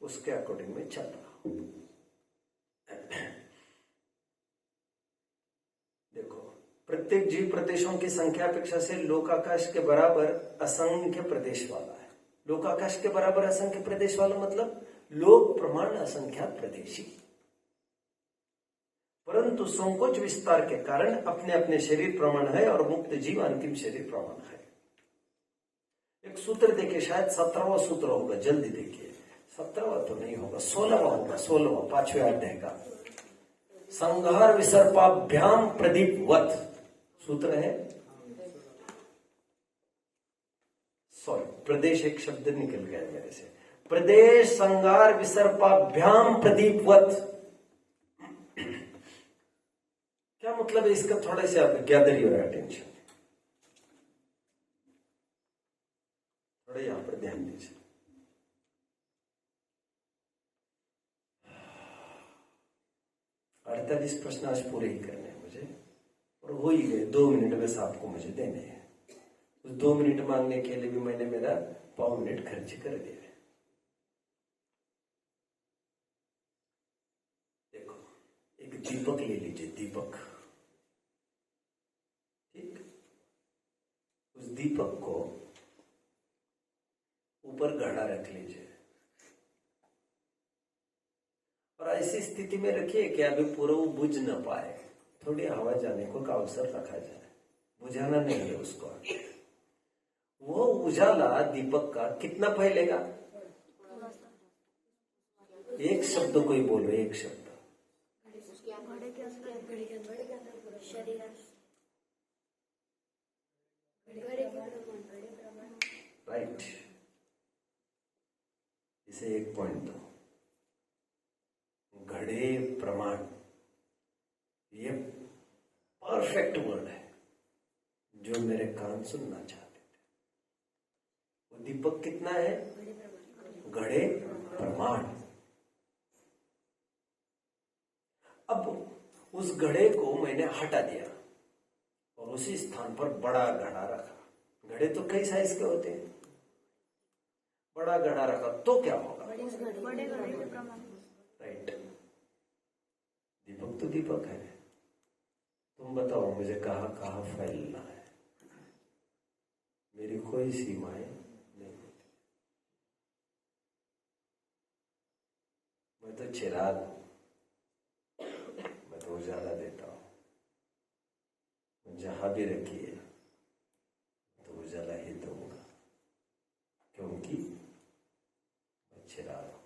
उसके अकॉर्डिंग में चल रहा हूं। देखो, प्रत्येक जीव प्रदेशों की संख्या अपेक्षा से लोकाकाश के बराबर असंख्य प्रदेश वाला है। लोकाकाश के बराबर असंख्य प्रदेश वाला मतलब लोक प्रमाण असंख्यात प्रदेशी, परंतु संकोच विस्तार के कारण अपने अपने शरीर प्रमाण है और मुक्त जीव अंतिम शरीर प्रमाण है। एक सूत्र देखिए, शायद 17वां सूत्र होगा, जल्दी देखिए। 17वां तो नहीं होगा, 16वां होगा, 16वां 5वें अध्याय का। संहार विसर्पाभ्याम प्रदीपवत सूत्र है। सॉरी, प्रदेश एक शब्द निकल गया मेरे से। प्रदेश संहार विसर्पाभ्याम प्रदीपवत क्या मतलब है इसका? थोड़ा सा आप गैदर योर अटेंशन, थोड़ा यहां पर ध्यान दीजिए। अड़तालीस प्रश्न आज पूरे ही करने हैं मुझे, और हो ही गए। 2 मिनट बस आपको मुझे देने हैं। उस 2 मिनट मांगने के लिए भी मैंने मेरा 5 मिनट खर्च कर दिया। देखो, एक दीपक ले लीजिए, दीपक, ठीक। उस दीपक को ऊपर घड़ा रख लीजिए और ऐसी स्थिति में रखिए कि अभी पूरा वो बुझ न पाए, थोड़ी हवा जाने को का अवसर रखा जाए। बुझाना नहीं है उसको। वो उजाला दीपक का कितना फैलेगा? एक शब्द कोई बोलो, एक शब्द। राइट, इसे 1 पॉइंट दो। घड़े प्रमाण, ये परफेक्ट वर्ड है जो मेरे कान सुनना चाहते थे। वो दीपक कितना है? घड़े प्रमाण। अब उस घड़े को मैंने हटा दिया और उसी स्थान पर बड़ा घड़ा रखा। घड़े तो कई साइज के होते हैं, बड़ा घड़ा रखा तो क्या होगा? राइट, दीपक तो दीपक है। तुम बताओ मुझे कहां कहां फैलना है? मेरी कोई सीमाएं नहीं होती। मैं तो चिराग हूं, मैं तो उजाला देता हूं। जहां भी रखिए तो उजाला ही दूंगा, क्योंकि मैं चिराग हूं।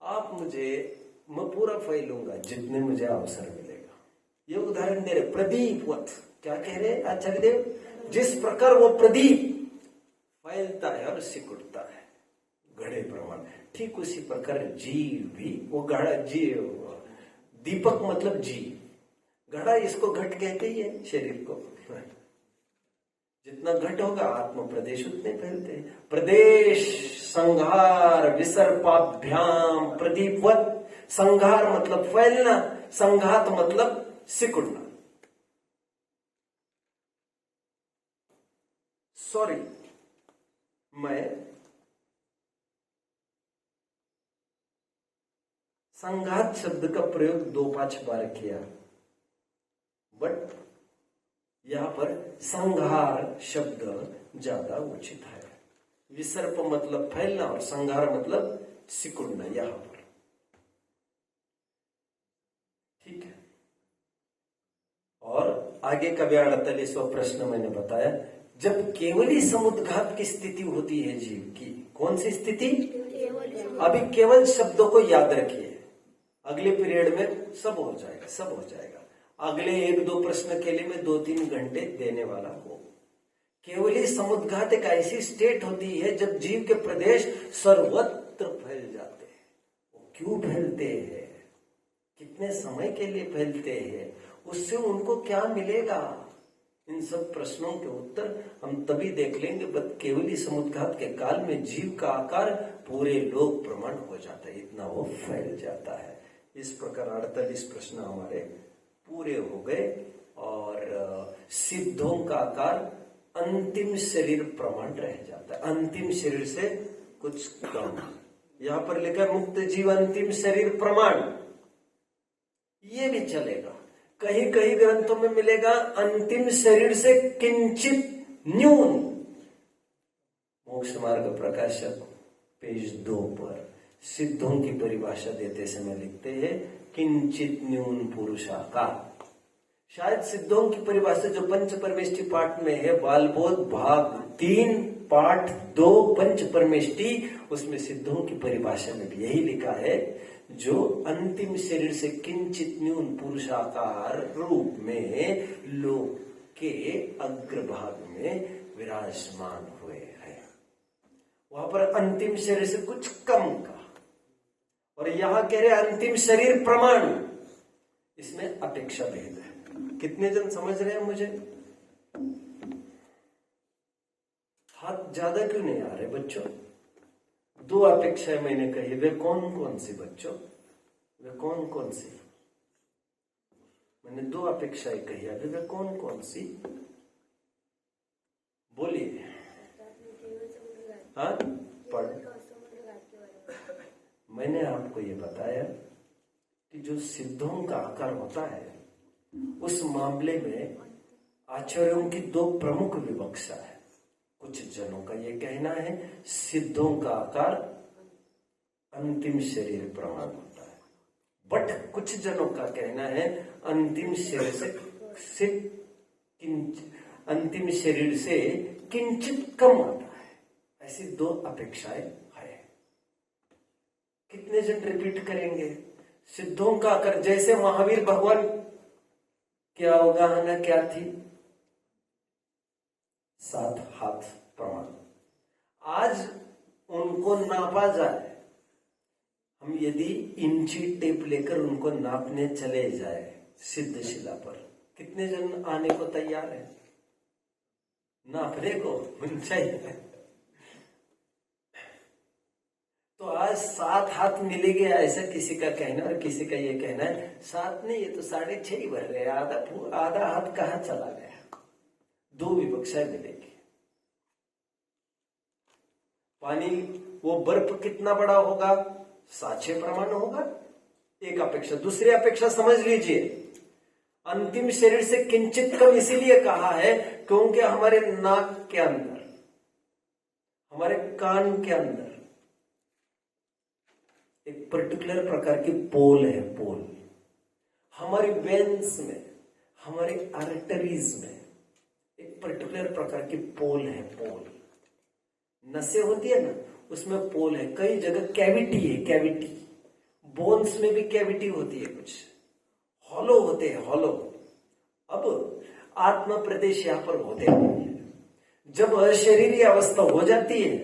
आप मुझे, मैं पूरा फैलूंगा जितने मुझे अवसर मिलेगा। ये उदाहरण दे रहे प्रदीपवत। क्या कह रहे आचार्य देव? जिस प्रकार वो प्रदीप फैलता है और सिकुड़ता है घड़े प्रमाण, ठीक उसी प्रकार जीव भी, वो घड़ा जीव, दीपक मतलब जीव। घड़ा इसको घट कहते ही है, शरीर को। जितना घट होगा आत्म प्रदेश उतने फैलते हैं। प्रदेश संहार विसर्पाभ्याम प्रदीपवत। संहार मतलब फैलना, संघात मतलब सिकुड़ना। सॉरी, मैं संघात शब्द का प्रयोग 2-5 बार किया, बट यहां पर संहार शब्द ज्यादा उचित है। विसर्प मतलब फैलना और संहार मतलब सिकुड़ना, यहां पर। ठीक है। और आगे का 48वां प्रश्न मैंने बताया, जब केवली समुद्घात की स्थिति होती है जीव की। कौन सी स्थिति? अभी केवल शब्दों को याद रखिए, अगले पीरियड में सब हो जाएगा, सब हो जाएगा। अगले 1-2 प्रश्न के लिए मैं 2-3 घंटे देने वाला हूं। केवली समुद्घात एक ऐसी स्टेट होती है जब जीव के प्रदेश सर्वत्र फैल जाते हैं। वो क्यों फैलते हैं? कितने समय के लिए फैलते हैं? उससे उनको क्या मिलेगा? इन सब प्रश्नों के उत्तर हम तभी देख लेंगे बट केवली समुद्घात के काल में जीव का आकार पूरे लोक प्रमाण हो जाता है, इतना वो फैल जाता है। इस प्रकार 48 प्रश्न हमारे पूरे हो गए और सिद्धों का आकार अंतिम शरीर प्रमाण रह जाता है, अंतिम शरीर से कुछ कम। यहां पर लिखा है मुक्त जीव अंतिम शरीर प्रमाण, ये भी चलेगा। कहीं कहीं ग्रंथों में मिलेगा अंतिम शरीर से किंचित न्यून। मोक्ष मार्ग प्रकाशक पेज 2 पर सिद्धों की परिभाषा देते समय लिखते हैं किंचित न्यून पुरुषाकार। शायद सिद्धों की परिभाषा जो पंच परमेष्टि पाठ में है, बालबोध भाग 3 पाठ 2 पंच परमेष्टि, उसमें सिद्धों की परिभाषा में भी यही लिखा है, जो अंतिम शरीर से किंचित न्यून पुरुषाकार रूप में लोक के अग्रभाग में विराजमान हुए हैं। वहां पर अंतिम शरीर से कुछ कम का, और यहां कह रहे अंतिम शरीर प्रमाण, इसमें अपेक्षा भेद है। कितने जन समझ रहे हैं मुझे? हाथ ज्यादा क्यों नहीं आ रहे बच्चों? 2 अपेक्षाएं मैंने कही, वे कौन कौन सी बच्चों? वे कौन कौन सी? मैंने 2 अपेक्षाएं कही, अभी वे कौन कौन सी? बोलिए। हाँ, पढ़। मैंने आपको ये बताया कि जो सिद्धों का आकार होता है, उस मामले में आचार्यों की 2 प्रमुख विवक्षा है। कुछ जनों का ये कहना है सिद्धों का आकार अंतिम शरीर प्रमाण होता है, बट कुछ जनों का कहना है अंतिम शरीर से किंचित कम होता है। ऐसी 2 अपेक्षाएं है। कितने जन रिपीट करेंगे? सिद्धों का आकार, जैसे महावीर भगवान की अवगाहना क्या थी? 7 हाथ प्रमाण। आज उनको नापा जाए, हम यदि इंची टेप लेकर उनको नापने चले जाए सिद्ध शिला पर, कितने जन आने को तैयार है? नापने को चाहिए। तो आज 7 हाथ मिलेंगे ऐसा किसी का कहना, और किसी का ये कहना है 7 नहीं, ये तो 6.5 ही भर रहे हैं, आधा हाथ कहाँ चला गया? 2 विवक्षाएं मिलेगी। पानी, वो बर्फ कितना बड़ा होगा? 7-6 प्रमाण होगा, एक अपेक्षा। दूसरी अपेक्षा समझ लीजिए, अंतिम शरीर से किंचित कम इसीलिए कहा है क्योंकि हमारे नाक के अंदर, हमारे कान के अंदर एक पर्टिकुलर प्रकार की पोल है। पोल हमारी वेन्स में, हमारी आर्टरीज में एक पर्टिकुलर प्रकार की पोल है। पोल नसें होती है ना, उसमें पोल है। कई जगह कैविटी है, कैविटी। बोन्स में भी कैविटी होती है, कुछ हॉलो होते हैं, हॉलो। अब आत्म प्रदेश यहां पर होते हैं। जब अशरीरी अवस्था हो जाती है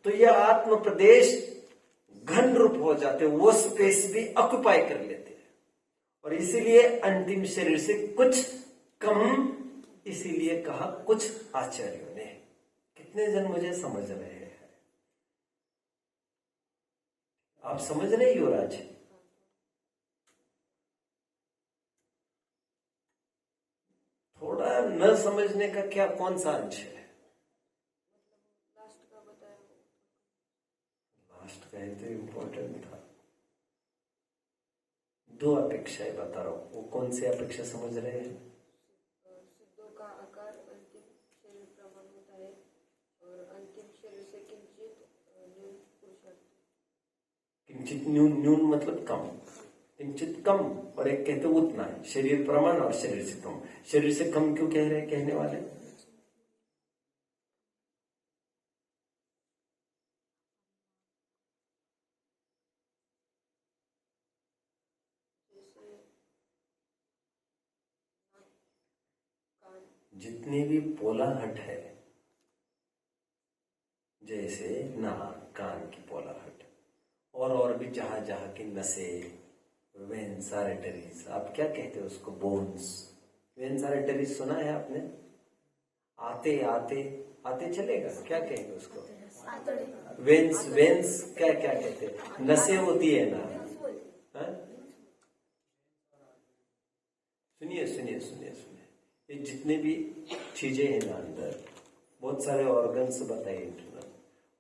तो यह आत्म प्रदेश घन रूप हो जाते हैं, वो स्पेस भी ऑक्युपाई कर लेते हैं, और इसीलिए अंतिम शरीर से कुछ कम, इसीलिए कहा कुछ आचार्यों ने। कितने जन मुझे समझ रहे हैं? आप समझ रहे युवराज? थोड़ा न समझने का क्या, कौन सा अंश है? लास्ट का तो इम्पोर्टेंट था। 2 अपेक्षाएं बता रहा हूं, वो कौन सी अपेक्षा समझ रहे हैं? सिद्धों का आकार अंतिम शरीर प्रमाण होता है, और अंतिम शरीर से किंचित न्यून पुरुषार्थ। किंचित न्यून, न्यून मतलब कम, किंचित कम, और एक कहते उतना है। शरीर प्रमाण और शरीर से कम। शरीर से कम क्यों कह रहे हैं कहने वाले? जितनी भी पोलाहट है, जैसे नाक कान की पोलाहट, और भी जहां जहां की नसे, वेन्स आर्टरीज, आप क्या कहते हो उसको? बोन्स। वेन्स आर्टरीज सुना है आपने? आते आते आते चलेगा, क्या कहेंगे उसको? वेन्स, वेन्स क्या क्या कहते हैं? नसें होती है ना। सुनिए सुनिए सुनिए सुनिए, ये जितने भी चीजें हैं ना अंदर, बहुत सारे ऑर्गन्स बताए इंटरनल,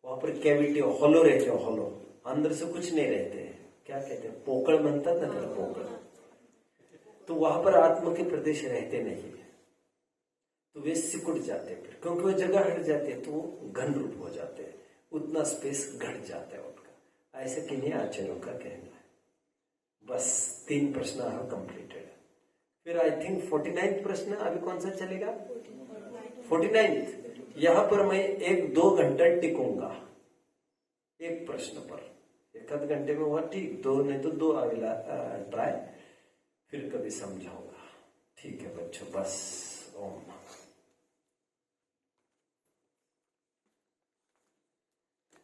वहां पर कैविटी हॉलो रहते हैं, हॉलो, अंदर से कुछ नहीं रहते हैं। क्या कहते हैं? पोकळ म्हणतात ना त्याला, पोकळ। तो वहां पर आत्मा के प्रदेश रहते नहीं है, तो वे सिकुड़ जाते हैं फिर, क्योंकि वो जगह हट जाती है तो वो घन रूप हो जाते हैं, उतना स्पेस घट जाता है उनका। ऐसे किन्हीं आचार्यों का कहना है। बस 3 प्रश्न है कंप्लीटेड। फिर आई थिंक 49 प्रश्न अभी कौन सा चलेगा? 49। यहां पर मैं 1-2 घंटा टिकूंगा एक प्रश्न पर। 1 घंटे में हुआ ठीक, 2 नहीं तो 2 अगला ट्राई, फिर कभी समझाऊंगा। ठीक है बच्चों, बस ओम।